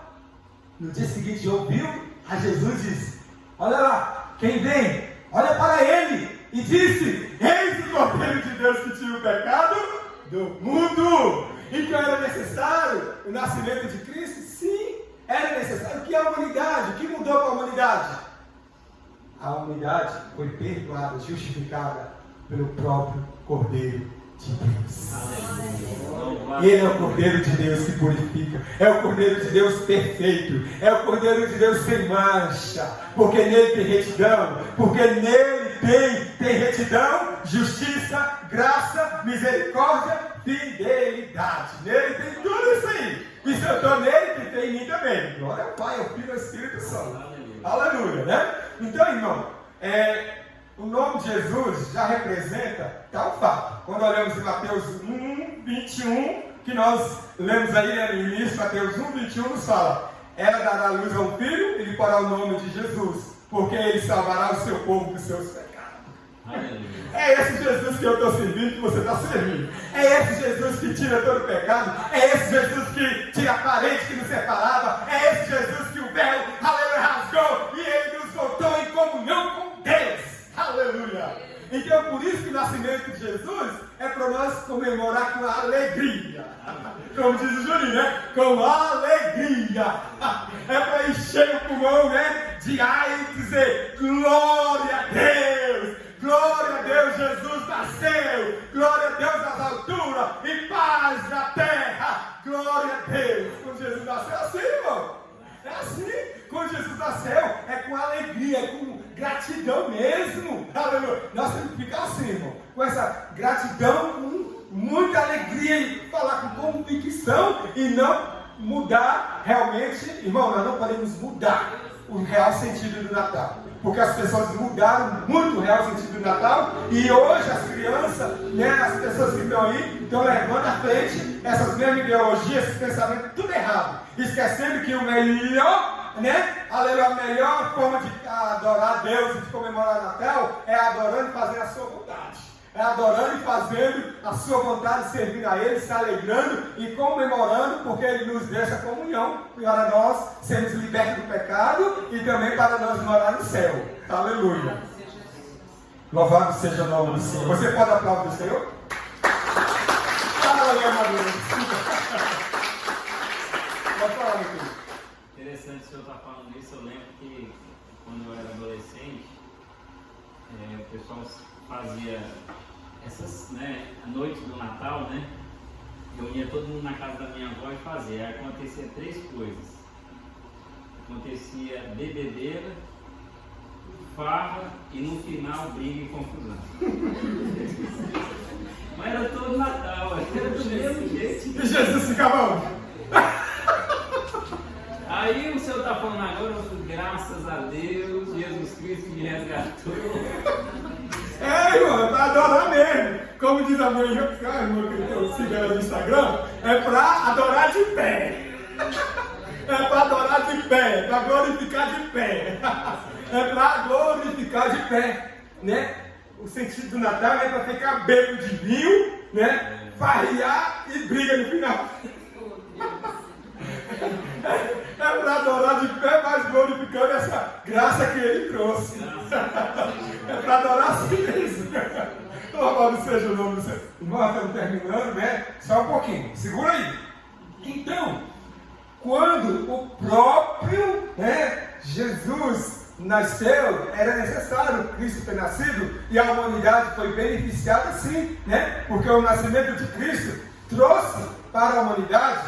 no dia seguinte João viu a Jesus e disse: olha lá, quem vem? Olha para ele. E disse: eis o Cordeiro de Deus que tira o pecado do mundo. Então era necessário o nascimento de Cristo? Sim, era necessário. O que é a humanidade? O que mudou para a humanidade? A humanidade foi perdoada, justificada pelo próprio Cordeiro de Deus. Ele é o Cordeiro de Deus que purifica, é o Cordeiro de Deus perfeito, é o Cordeiro de Deus sem mancha, porque nele tem retidão, porque nele tem retidão, justiça, graça, misericórdia, fidelidade. Nele tem tudo isso aí. E se eu estou nele, que tem em mim também. Glória ao Pai, ao Filho e ao Espírito Santo. Aleluia, né? Então, irmão, o nome de Jesus já representa tal fato. Quando olhamos em Mateus 1, 21, que nós lemos aí no início, Mateus 1, 21 nos fala: ela dará luz a um filho, ele porá o nome de Jesus, porque ele salvará o seu povo dos seus pecados. É esse Jesus que eu estou servindo, que você está servindo. É esse Jesus que tira todo o pecado. É esse Jesus que tira a parede que nos separava. É esse Jesus que o véu, aleluia, rasgou e ele nos voltou em comunhão com Deus. Aleluia. Então, por isso que o nascimento de Jesus é para nós comemorar com alegria. Como diz o Juninho, né? Com alegria. É para encher o pulmão, né? De ar e dizer: glória a Deus. Glória a Deus, Jesus nasceu. Glória a Deus nas alturas e paz na terra. Glória a Deus. Quando Jesus nasceu, é assim, irmão. É assim. Quando Jesus nasceu, é com alegria, é com gratidão mesmo. Aleluia. Nós temos que ficar assim, irmão. Com essa gratidão, com muita alegria e falar com convicção e não mudar realmente. Irmão, nós não podemos mudar o real sentido do Natal. Porque as pessoas mudaram muito o real sentido do Natal. E hoje as crianças, né, as pessoas que estão aí, estão levando à frente essas mesmas ideologias, esses pensamentos, tudo errado. Esquecendo que o melhor, né, aleluia, a melhor forma de adorar a Deus e de comemorar o Natal é adorando e fazendo a sua vontade. É adorando e fazendo a sua vontade, servindo a Ele, se alegrando e comemorando, porque Ele nos deixa comunhão para nós sermos libertos do pecado e também para nós morar no céu. Aleluia. Louvado seja o nome do Senhor. Você pode aplaudir o Senhor? Aleluia, pode falar, meu filho. Interessante o senhor estar falando isso. Eu lembro que quando eu era adolescente, o pessoal fazia essas, né, a noite do Natal, né? Eu ia todo mundo na casa da minha avó e fazia. Aí acontecia 3 coisas. Acontecia bebedeira, farra e no final briga e confusão. Mas era todo Natal, era do mesmo jeito. E Jesus ficava onde? Aí o senhor está falando agora, graças a Deus, Jesus Cristo me resgatou. Irmão, é para adorar mesmo. Como diz a minha irmã, que eu sigo ela no Instagram, é para adorar de pé. É para adorar de pé, é para glorificar de pé. É para glorificar de pé, né? O sentido do Natal é para ficar bêbado de vinho, né? Farrear e briga no final. É para adorar de pé, mas glorificando essa graça que Ele trouxe. É para adorar assim mesmo. Louvado seja o nome do Senhor. Nós estamos terminando, né? Só um pouquinho. Segura aí. Então, quando o próprio, né, Jesus nasceu, era necessário Cristo ter nascido e a humanidade foi beneficiada sim, né? Porque o nascimento de Cristo trouxe para a humanidade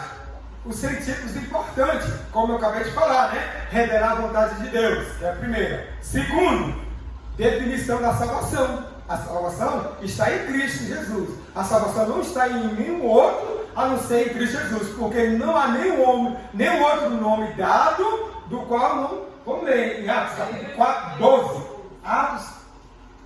os sentidos importantes, como eu acabei de falar, né? Revelar a vontade de Deus, que é a primeira. Segundo, definição da salvação. A salvação está em Cristo Jesus. A salvação não está em nenhum outro, a não ser em Cristo Jesus, porque não há nenhum outro nome dado, do qual não... Vamos ler em Atos capítulo 4, 12. Atos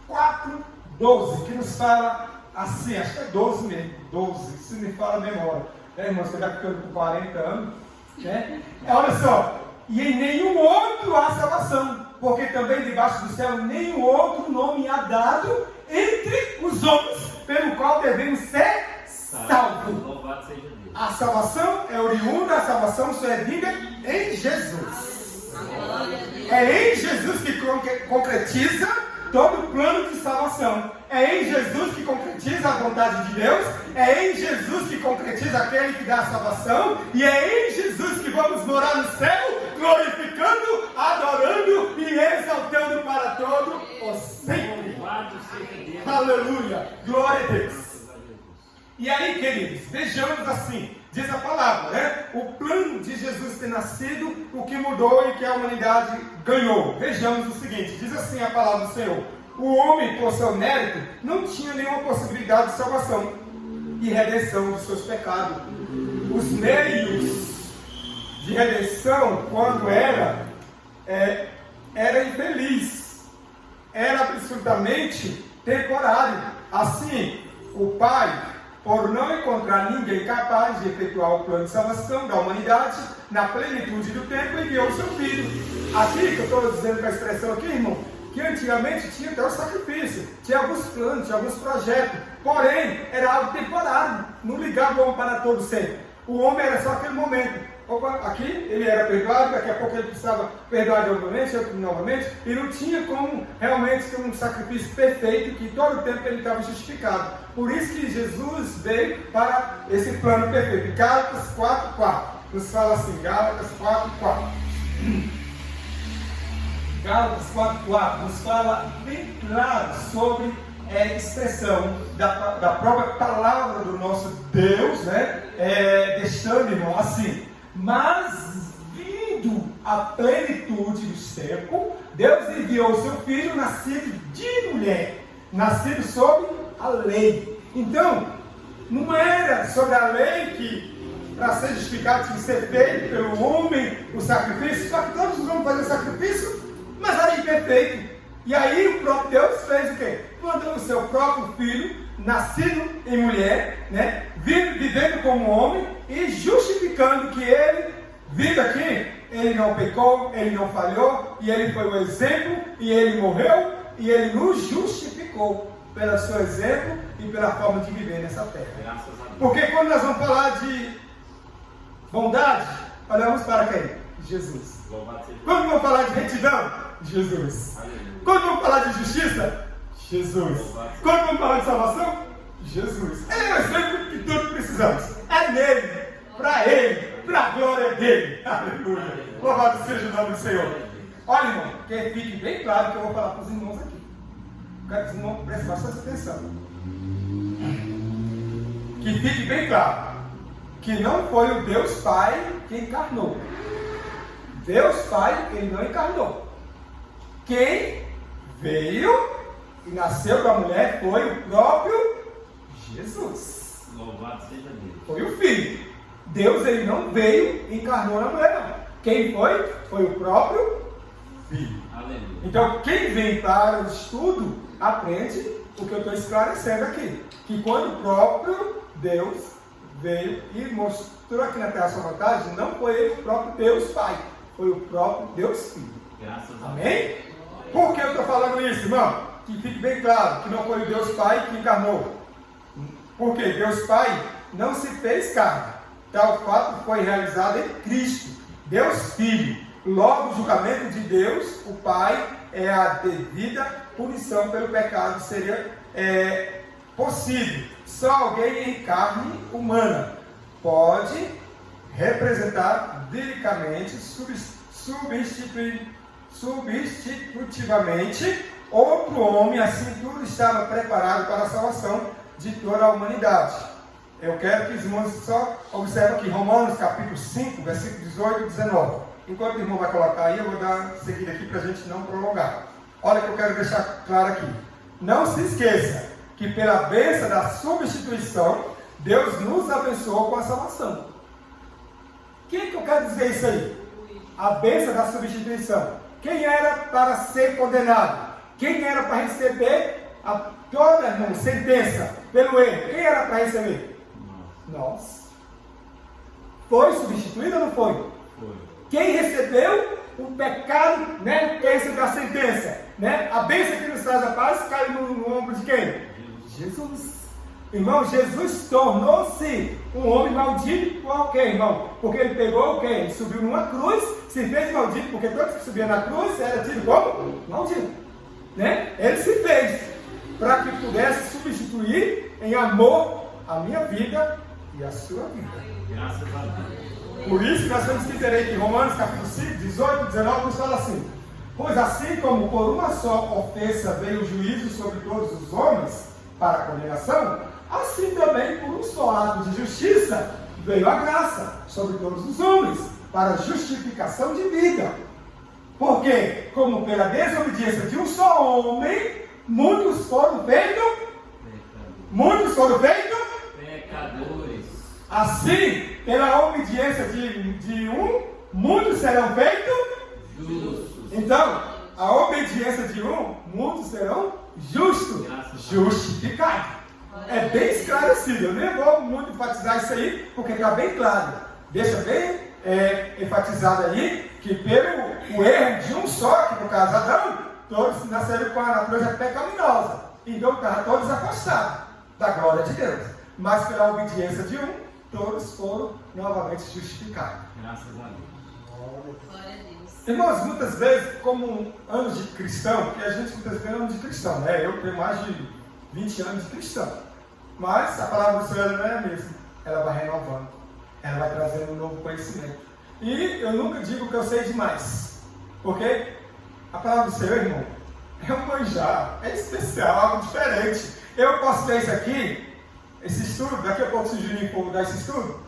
4, 12, que nos fala assim, acho que é 12 mesmo, 12, se me fala a memória. Irmão, você vai ficando com 40 anos, né? Olha só, e em nenhum outro há salvação, porque também debaixo do céu nenhum outro nome há dado entre os homens, pelo qual devemos ser salvos. Louvado seja Deus. A salvação é oriunda, a salvação só é vinda em Jesus. É em Jesus que concretiza todo o plano de salvação. É em Jesus que concretiza a vontade de Deus. É em Jesus que concretiza aquele que dá a salvação. E é em Jesus que vamos morar no céu, glorificando, adorando e exaltando para todo o sempre. Louvado Aleluia! Glória a Deus! E aí, queridos, vejamos assim, diz a palavra, né? O plano de Jesus ter nascido, o que mudou e que a humanidade ganhou. Vejamos o seguinte, diz assim a palavra do Senhor: o homem, por seu mérito, não tinha nenhuma possibilidade de salvação e redenção dos seus pecados. Os meios de redenção, quando era infeliz, era absolutamente temporário. Assim, o Pai, por não encontrar ninguém capaz de efetuar o plano de salvação da humanidade na plenitude do tempo, enviou o seu Filho. Aqui que eu estou dizendo com a expressão aqui, irmão, que antigamente tinha até o sacrifício, tinha alguns planos, tinha alguns projetos, porém era algo temporário, não ligava o homem para todo sempre. O homem era só aquele momento. Opa, aqui ele era perdoado, daqui a pouco ele precisava perdoar novamente, e não tinha como realmente ter um sacrifício perfeito que todo o tempo ele estava justificado. Por isso que Jesus veio para esse plano perfeito. Gálatas 4:4 nos fala assim, Gálatas 4:4. Gálatas 4:4 nos fala bem claro sobre a expressão da própria palavra do nosso Deus, né? Deixando, irmão, assim: mas vindo a plenitude dos tempos, Deus enviou o seu Filho, nascido de mulher, nascido sob a lei. Então, não era sobre a lei que, para ser justificado, tinha que ser feito pelo homem o sacrifício, só que todos vão fazer sacrifício, mas era imperfeito. E aí o próprio Deus fez o quê? Mandou o seu próprio Filho, nascido em mulher, né? Vivendo como homem e justificando que ele, vindo aqui, ele não pecou, ele não falhou, e ele foi o exemplo, e ele morreu, e ele nos justificou pelo seu exemplo e pela forma de viver nessa terra. Porque quando nós vamos falar de bondade, olhamos para quem? Jesus. Quando vamos falar de retidão? Jesus. Quando vamos falar de justiça? Jesus. Quando vamos falar de salvação? Jesus. Ele é o exemplo que todos precisamos. É nele, para a glória dele. Aleluia. Louvado seja o nome do Senhor. Olha, irmão, que fique bem claro que eu vou falar para os irmãos aqui. Quero que os irmãos prestem bastante atenção. Que fique bem claro que não foi o Deus Pai que encarnou. Deus Pai, ele não encarnou. Quem veio e nasceu da mulher foi o próprio Jesus. Louvado seja Deus. Foi o Filho. Deus, ele não veio e encarnou na mulher, não. Quem foi? Foi o próprio Filho. Aleluia. Então, quem vem para o estudo, aprende o que eu estou esclarecendo aqui. Que quando o próprio Deus veio e mostrou aqui na terra a sua vantagem, não foi o próprio Deus Pai, foi o próprio Deus Filho. Graças a Deus. Amém? Por que eu estou falando isso, irmão? Que fique bem claro que não foi o Deus Pai que encarnou. Porque Deus Pai não se fez carne. Tal fato foi realizado em Cristo, Deus Filho. Logo, o julgamento de Deus, o Pai, é a devida punição pelo pecado seria possível. Só alguém em carne humana pode representar veridicamente, substitutivamente, outro homem, assim tudo estava preparado para a salvação de toda a humanidade. Eu quero que os irmãos só observem aqui, Romanos capítulo 5, versículo 18 e 19. Enquanto o irmão vai colocar aí, eu vou dar seguida aqui para a gente não prolongar. Olha que eu quero deixar claro aqui. Não se esqueça que pela bênção da substituição, Deus nos abençoou com a salvação. O que eu quero dizer isso aí? A bênção da substituição. Quem era para ser condenado? Quem era para receber toda, irmão, sentença pelo erro? Quem era para receber? Nós. Foi substituído ou não foi? Foi. Quem recebeu o pecado, né? Quem recebeu a sentença, né? A bênção que nos traz a paz caiu no ombro de quem? Jesus. Irmão, Jesus tornou-se um homem maldito por quê, irmão? Porque ele pegou o quê? Ele subiu numa cruz, se fez maldito, porque todos que subiam na cruz era tido como maldito, né? Ele se fez para que pudesse substituir em amor a minha vida e a sua vida. Graças a Deus. Por isso que nós temos que ter aí que Romanos capítulo 5, 18 e 19 nos fala assim: Pois assim como por uma só ofensa veio o juízo sobre todos os homens para a condenação, assim também por um só ato de justiça veio a graça sobre todos os homens para a justificação de vida. Porque, como pela desobediência de um só homem, muitos foram feitos pecadores. Assim, pela obediência de um, muitos serão feitos Justos. Então, a obediência de um, muitos serão justos, justificados. É bem esclarecido. Eu nem vou muito enfatizar isso aí, porque está bem claro. Deixa bem enfatizado aí que pelo o erro de um só, que no caso Adão, todos nasceram com a natureza pecaminosa. Então estavam todos afastados da glória de Deus. Mas pela obediência de um, todos foram novamente justificados. Graças a Deus. Glória a Deus. Irmãos, muitas vezes, como anos de cristão, que a gente muitas vezes é anos de cristão, né? Eu tenho mais de 20 anos de cristão. Mas a palavra do Senhor não é a mesma. Ela vai renovando. Ela vai trazendo um novo conhecimento. E eu nunca digo que eu sei demais. Porque a palavra do Senhor, irmão, é um manjar, é especial, algo diferente. Eu posso ter isso aqui, esse estudo, daqui a pouco se o Juninho for dar esse estudo,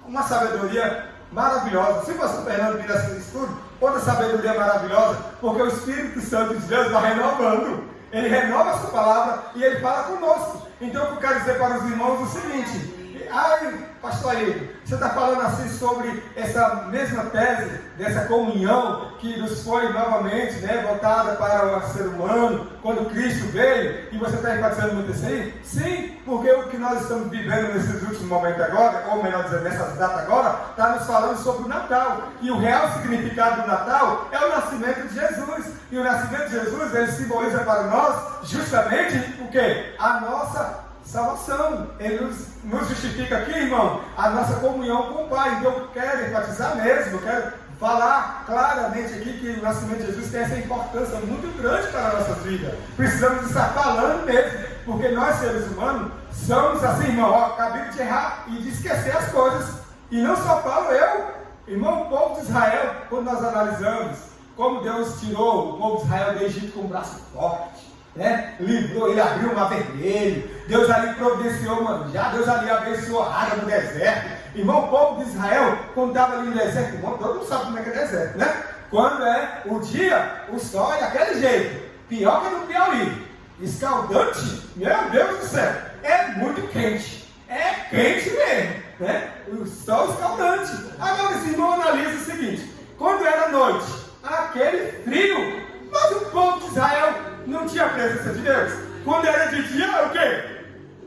uma sabedoria maravilhosa. Se o pastor Fernando vir esse estudo, outra sabedoria maravilhosa, porque o Espírito Santo de Deus vai renovando. Ele renova essa palavra e ele fala conosco. Então o que eu quero dizer para os irmãos é o seguinte: ai, pastor Ailton, você está falando assim sobre essa mesma tese dessa comunhão que nos foi novamente, né, voltada para o ser humano quando Cristo veio, e você está enfatizando muito isso aí? Sim, porque o que nós estamos vivendo nesses últimos momentos agora, ou melhor dizendo, nessas datas agora, está nos falando sobre o Natal. E o real significado do Natal é o nascimento de Jesus. E o nascimento de Jesus, ele simboliza para nós justamente o quê? A nossa salvação. Ele nos justifica aqui, irmão, a nossa comunhão com o Pai. Então eu quero enfatizar mesmo, eu quero falar claramente aqui que o nascimento de Jesus tem essa importância muito grande para a nossa vida. Precisamos estar falando mesmo, porque nós seres humanos somos assim, irmão, acabei de errar e de esquecer as coisas. E não só falo eu, irmão, o povo de Israel, quando nós analisamos como Deus tirou o povo de Israel do Egito com um braço forte, né? Livrou, ele abriu o mar vermelho, Deus ali providenciou manjar, Deus ali abençoou a água no deserto. Irmão, o povo de Israel, quando estava ali no deserto, irmão, todo mundo sabe como é que é deserto, né? Quando é o dia, o sol é daquele jeito, pior que no Piauí, escaldante, meu Deus do céu, é muito quente, é quente mesmo, né? O sol escaldante. Agora esse irmão analisa o seguinte: quando era noite, aquele frio, mas o povo de Israel não tinha a presença de Deus. Quando era de dia, o quê?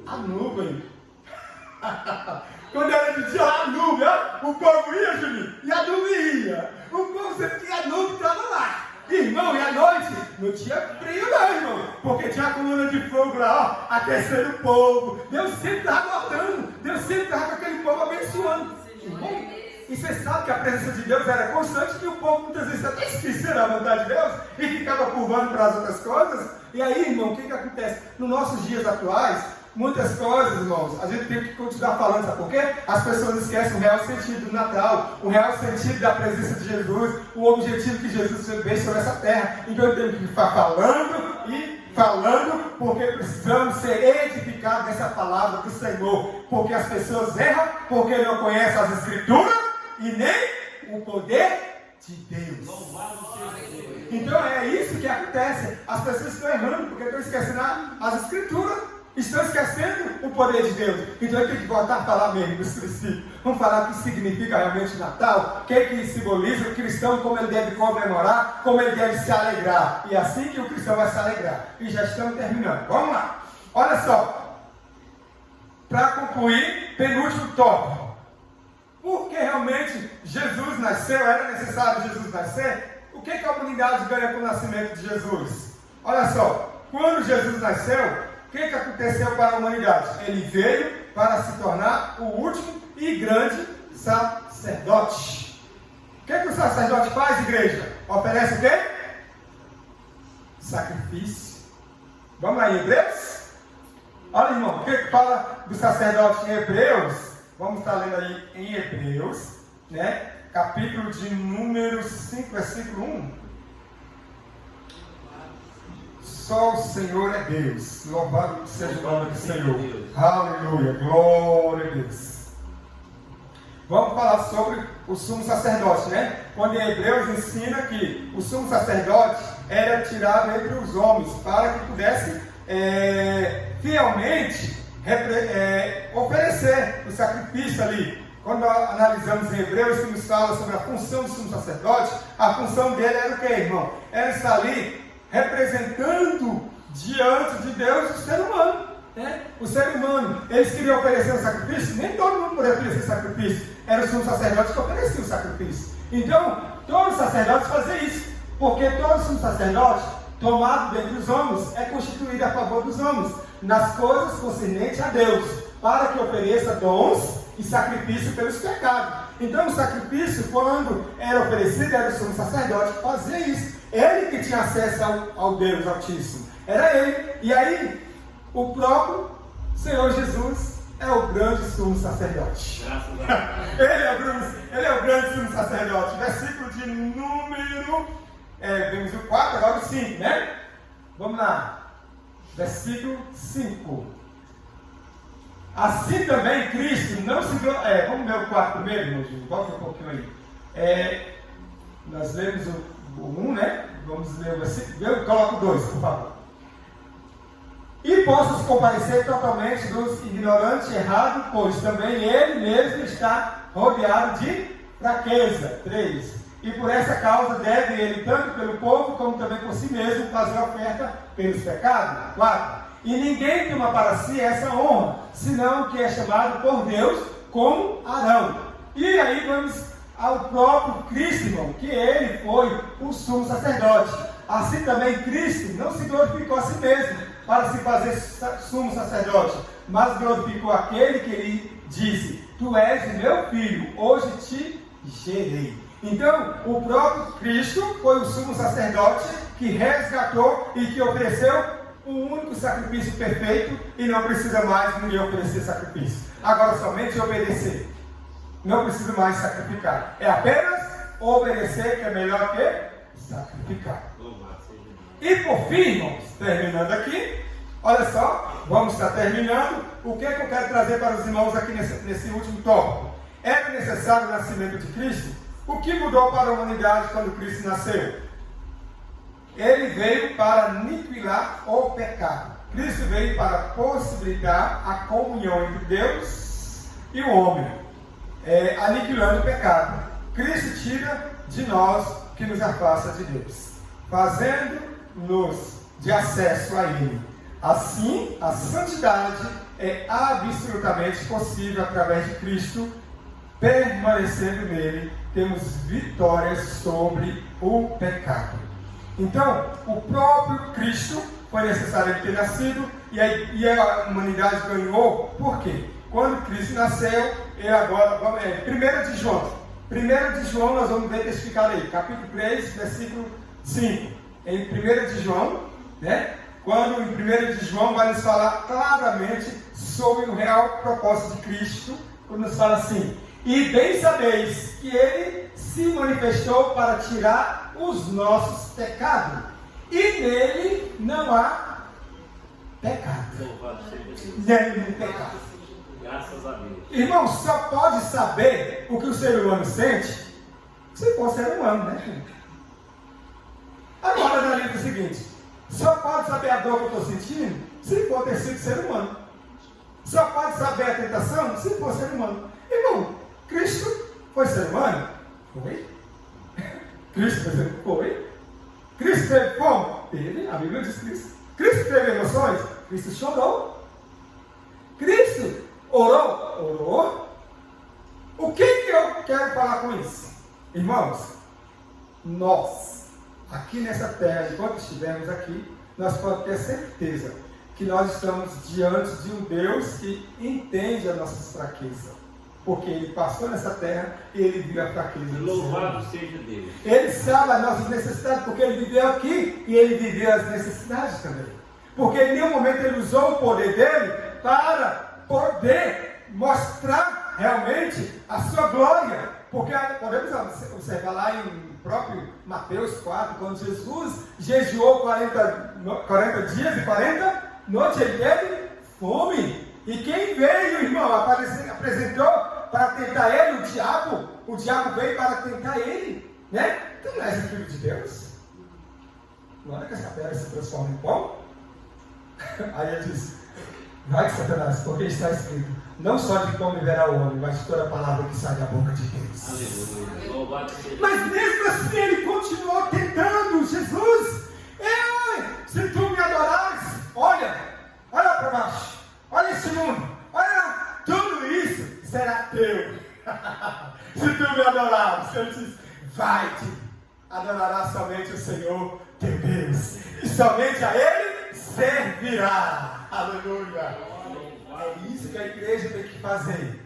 A nuvem. Quando era de dia, a nuvem, ó, o povo ia, Juninho, e a nuvem ia. O povo sempre tinha a nuvem, estava lá. Irmão, e à noite não tinha frio não, irmão, porque tinha a coluna de fogo lá, ó, aquecendo o povo. Deus sempre estava guardando, Deus sempre estava com aquele povo abençoando. Irmão, e você sabe que a presença de Deus era constante, que o povo muitas vezes até esquecia da vontade de Deus e ficava curvando para as outras coisas. E aí, irmão, o que acontece? Nos nossos dias atuais, muitas coisas, irmãos, a gente tem que continuar falando, sabe por quê? As pessoas esquecem o real sentido do Natal, o real sentido da presença de Jesus, o objetivo que Jesus fez sobre essa terra. Então eu tenho que ficar falando e falando, porque precisamos ser edificados nessa palavra do Senhor. Porque as pessoas erram, porque não conhecem as Escrituras e nem o poder de Deus. Então é isso que acontece. As pessoas estão errando porque estão esquecendo as Escrituras, estão esquecendo o poder de Deus. Então eu tenho que voltar a falar mesmo dos princípios. Vamos falar o que significa realmente Natal, o que simboliza o cristão, como ele deve comemorar, como ele deve se alegrar. E é assim que o cristão vai se alegrar. E já estamos terminando. Vamos lá. Olha só. Para concluir, penúltimo tópico. Porque realmente Jesus nasceu, era necessário Jesus nascer? O que a humanidade ganha com o nascimento de Jesus? Olha só, quando Jesus nasceu, o que aconteceu para a humanidade? Ele veio para se tornar o último e grande sacerdote. O que o sacerdote faz, igreja? Oferece o quê? Sacrifício. Vamos lá em Hebreus? Olha, irmão, o que fala do sacerdote em Hebreus? Vamos estar lendo aí em Hebreus, né? Capítulo de número 5, versículo 1. Só o Senhor é Deus. Louvado seja o nome do Senhor. Aleluia. Glória a Deus. Vamos falar sobre o sumo sacerdote, né? Quando em Hebreus ensina que o sumo sacerdote era tirado entre os homens para que pudesse fielmente oferecer o sacrifício ali. Quando analisamos em Hebreus, que nos fala sobre a função do sumo sacerdote, a função dele era o que, irmão? Era estar ali representando diante de Deus o ser humano. O ser humano, eles queriam oferecer o sacrifício, nem todo mundo podia oferecer sacrifício, era o sumo sacerdote que oferecia o sacrifício. Então, todos os sacerdotes faziam isso, porque todo sumo sacerdote, tomado dentre os homens, é constituído a favor dos homens, nas coisas concernentes a Deus, para que ofereça dons e sacrifício pelos pecados. Então, o sacrifício, quando era oferecido, era o sumo sacerdote que fazia isso. Ele que tinha acesso ao Deus Altíssimo, era ele. E aí, o próprio Senhor Jesus é o grande sumo sacerdote. Ele é o grande sumo sacerdote. Versículo de número, vemos o 4, agora o 5, né? Vamos lá. Versículo 5. Assim também Cristo não se... vamos ler o 4 primeiro, irmão Gil? Volta um pouquinho aí. Nós lemos o 1, né? Vamos ler o versículo. Coloca o 2, por favor. E possas comparecer totalmente dos ignorantes e errados, pois também ele mesmo está rodeado de fraqueza. 3. E por essa causa deve ele, tanto pelo povo, como também por si mesmo, fazer oferta pelos pecados. 4. E ninguém toma para si essa honra, senão o que é chamado por Deus como Arão. E aí vamos ao próprio Cristo, irmão, que ele foi o sumo sacerdote. Assim também Cristo não se glorificou a si mesmo, para se fazer sumo sacerdote, mas glorificou aquele que lhe disse: Tu és o meu filho, hoje te gerei. Então, o próprio Cristo foi o sumo sacerdote que resgatou e que ofereceu um único sacrifício perfeito e não precisa mais ninguém oferecer sacrifício. Agora somente obedecer. Não precisa mais sacrificar. É apenas obedecer, que é melhor que sacrificar. E por fim, irmãos, terminando aqui, olha só, vamos estar terminando. O que é que eu quero trazer para os irmãos aqui nesse último tópico? Era necessário o nascimento de Cristo? O que mudou para a humanidade quando Cristo nasceu? Ele veio para aniquilar o pecado. Cristo veio para possibilitar a comunhão entre Deus e o homem, aniquilando o pecado. Cristo tira de nós o que nos afasta de Deus, fazendo-nos de acesso a Ele. Assim, a santidade é absolutamente possível através de Cristo. Permanecendo nele, temos vitórias sobre o pecado. Então, o próprio Cristo foi necessário ele ter nascido, e a humanidade ganhou. Por quê? Quando Cristo nasceu, ele agora, 1 de João. 1 de João, nós vamos ver testificar aí, capítulo 3, versículo 5. Em 1 de João, né? Quando em 1 de João vai nos falar claramente sobre o real propósito de Cristo, quando nos fala assim: e bem sabeis que ele se manifestou para tirar os nossos pecados, e nele não há pecado. Nenhum pecado. Graças a Deus. Irmão, só pode saber o que o ser humano sente se for ser humano, né? Agora, analisa o seguinte: só pode saber a dor que eu estou sentindo se for ter sido ser humano. Só pode saber a tentação se for ser humano. Irmão, Cristo foi ser humano? Foi. Cristo foi ser humano? Foi. Cristo teve fome? Teve. A Bíblia diz Cristo. Cristo teve emoções? Cristo chorou. Cristo orou? Orou. O que eu quero falar com isso? Irmãos, nós, aqui nessa terra, enquanto estivermos aqui, nós podemos ter certeza que nós estamos diante de um Deus que entende as nossas fraquezas. Porque Ele passou nessa terra e Ele viu a fraqueza. Louvado seja Deus. Ele sabe as nossas necessidades, porque Ele viveu aqui e Ele viveu as necessidades também. Porque em nenhum momento Ele usou o poder dele para poder mostrar realmente a sua glória. Porque podemos observar lá em próprio Mateus 4, quando Jesus jejuou 40 dias e 40 noites, ele teve fome. E quem veio, irmão, apresentou para tentar ele, o diabo veio para tentar ele, né? Tu não és o filho de Deus? Não é que essa pedra se transforma em pão? Aí ele diz, vai, Satanás, porque está escrito, não só de pão viverá o homem, mas de toda a palavra que sai da boca de Deus. Aleluia. Mas mesmo assim ele continuou tentando. Jesus, se tu me adorares, olha para baixo, olha esse mundo, olha tudo isso será teu. Se tu me adorares, ele diz, vai-te, adorarás somente o Senhor teu Deus, e somente a Ele servirá. Aleluia. É isso que a igreja tem que fazer.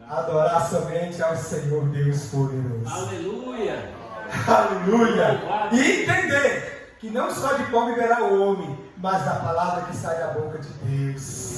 Adorar somente ao Senhor Deus poderoso. Aleluia. Aleluia. E entender que não só de pão viverá o homem, mas da palavra que sai da boca de Deus.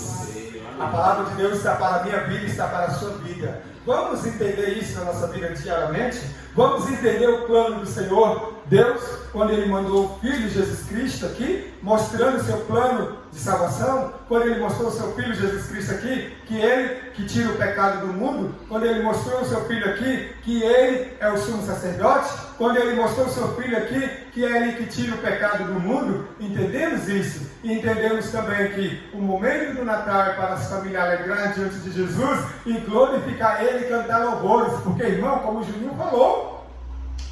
A palavra de Deus está para a minha vida e está para a sua vida. Vamos entender isso na nossa vida diariamente? Vamos entender o plano do Senhor Deus, quando Ele mandou o Filho Jesus Cristo aqui, mostrando o seu plano de salvação, quando Ele mostrou o seu Filho Jesus Cristo aqui, que Ele que tira o pecado do mundo, quando Ele mostrou o seu Filho aqui, que Ele é o sumo sacerdote, quando Ele mostrou o seu Filho aqui, que é Ele que tira o pecado do mundo. Entendemos isso? E entendemos também que o momento do Natal é para as famílias alegrar diante de Jesus e glorificar Ele e cantar louvores, porque, irmão, como o Juninho falou,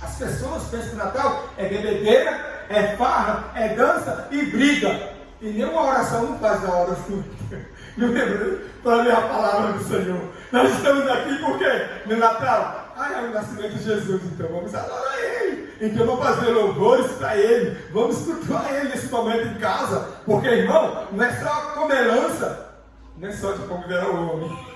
as pessoas pensam que o Natal é bebedeira, é farra, é dança e briga. E nenhuma oração não faz na hora não lembrei para ler a palavra do Senhor. Nós estamos aqui porque no Natal, é o nascimento de Jesus, então vamos adorar Ele. Então vamos fazer louvores para Ele, vamos cultuar Ele nesse momento em casa, porque, irmão, não é só comelança, não é só de como viver o homem.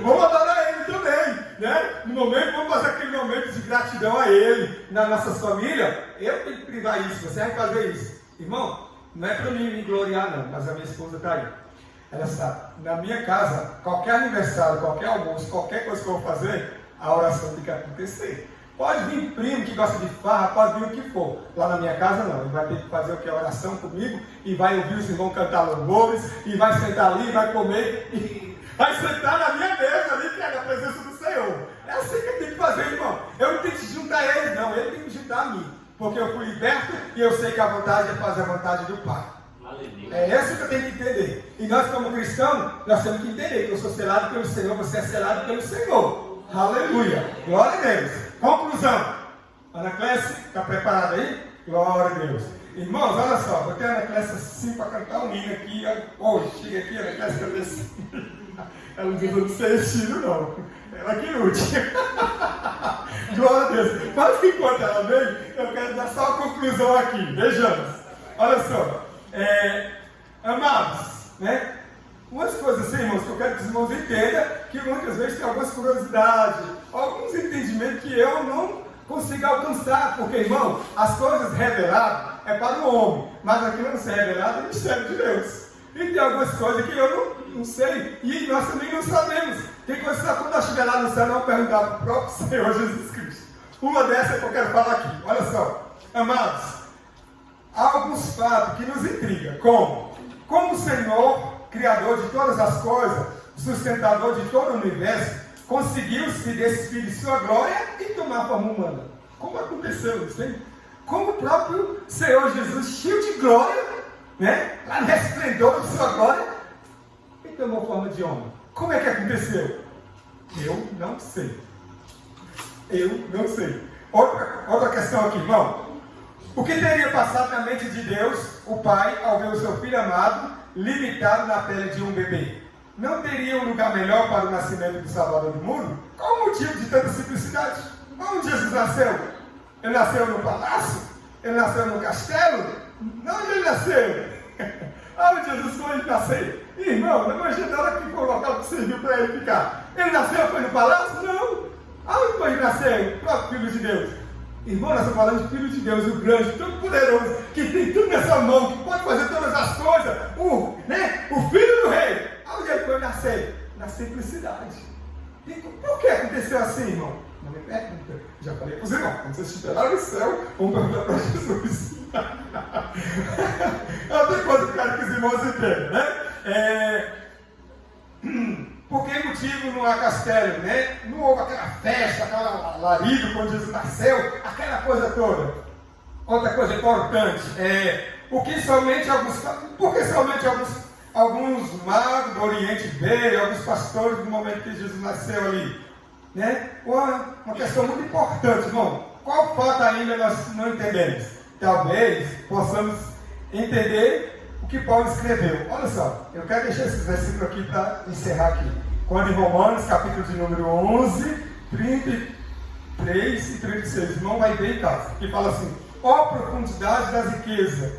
Vamos adorar Ele também, né? No momento, vamos fazer aquele momento de gratidão a Ele. Nas nossas famílias, eu tenho que privar isso, você vai fazer isso. Irmão, não é para mim me gloriar não, mas a minha esposa está aí. Ela está na minha casa, qualquer aniversário, qualquer almoço, qualquer coisa que eu vou fazer, a oração tem que acontecer. Pode vir primo que gosta de farra, pode vir o que for. Lá na minha casa não, ele vai ter que fazer o que? A oração comigo, e vai ouvir os irmãos cantar louvores, e vai sentar ali, e vai comer, e vai sentar na minha mesa ali, que é na presença do Senhor. É assim que eu tenho que fazer, irmão. Eu não tenho que juntar a ele, não, ele tem que juntar a mim. Porque eu fui liberto, e eu sei que a vontade é fazer a vontade do Pai. É isso que eu tenho que entender. E nós, como cristãos, nós temos que entender que eu sou selado pelo Senhor, você é selado pelo Senhor. Aleluia. Glória a Deus. Conclusão. Ana Clécia, está preparada aí? Glória a Deus. Irmãos, olha só, vou ter a Ana Clécia assim para cantar um hino aqui. Hoje, chega aqui, a Ana Clécia canta assim. Ela diz, eu não sei estilo, não. Ela que lute. Glória a Deus. Mas enquanto ela vem, eu quero dar só a conclusão aqui. Vejamos. Olha só. Amados, né? Umas coisas assim, irmãos, que eu quero que os irmãos entendam, que muitas vezes tem algumas curiosidades, alguns entendimentos que eu não consigo alcançar, porque, irmão, as coisas reveladas é para o homem, mas aquilo não se revelado é o mistério de Deus. E tem algumas coisas que eu não sei, e nós também não sabemos. Tem coisas que só quando nós estiver lá no céu, não perguntar para o próprio Senhor Jesus Cristo. Uma dessas é que eu quero falar aqui. Olha só, amados, há alguns fatos que nos intrigam, como o Senhor, Criador de todas as coisas, sustentador de todo o universo, conseguiu se despir de sua glória e tomar forma humana. Como aconteceu isso, hein? Como o próprio Senhor Jesus, cheio de glória, né? Lá no resplendor de sua glória, e tomou forma de homem. Como é que aconteceu? Eu não sei. Outra questão aqui, irmão. O que teria passado na mente de Deus, o Pai, ao ver o seu filho amado, limitado na pele de um bebê? Não teria um lugar melhor para o nascimento do Salvador do mundo? Qual o motivo de tanta simplicidade? Onde Jesus nasceu? Ele nasceu no palácio? Ele nasceu no castelo? Onde ele nasceu? Onde Jesus foi nascer? Irmão, não imagina a hora que foi o local que serviu para ele ficar. Ele nasceu, foi no palácio? Não. Onde foi que nasceu? O próprio Filho de Deus. Irmão, nós estamos falando de Filho de Deus, o grande, todo poderoso, que tem tudo nessa mão, que pode fazer todas as coisas. O Filho do Rei. Onde ele foi nascer? Na simplicidade. E por que aconteceu assim, irmão? Não me pergunta. Já falei para os irmãos, quando vocês estiverem no céu, vamos perguntar para Jesus. É outra coisa que eu quero que os irmãos entendam, né? Por que motivo não há castelo, né? Não houve aquela festa, aquela alarido quando Jesus nasceu, aquela coisa toda. Outra coisa importante, por que somente alguns magos do Oriente veio, alguns pastores do momento que Jesus nasceu ali, né? Uma questão muito importante, irmão. Qual fato ainda nós não entendemos? Talvez possamos entender o que Paulo escreveu. Olha só, eu quero deixar esses versículos aqui para encerrar aqui. Quando em Romanos, capítulo de número 11, 33 e 36, irmão, vai ver em casa, que fala assim: ó profundidade das riquezas,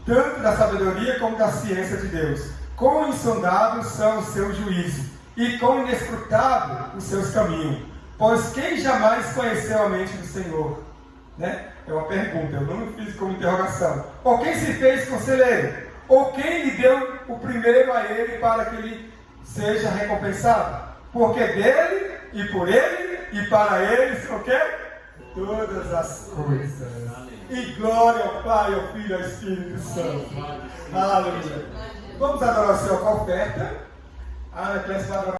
tanto da sabedoria como da ciência de Deus. Quão insondáveis são os seus juízos, e quão inescrutáveis os seus caminhos. Pois quem jamais conheceu a mente do Senhor? Né? É uma pergunta, eu não fiz como interrogação. Ou quem se fez conselheiro? Ou quem lhe deu o primeiro a ele para que ele seja recompensado? Porque dele, e por ele, e para ele, são o quê? Todas as coisas. E glória ao Pai, ao Filho e ao Espírito Santo. Aleluia. Vamos adorar o Senhor com a oferta. A Eclésia vai adorar.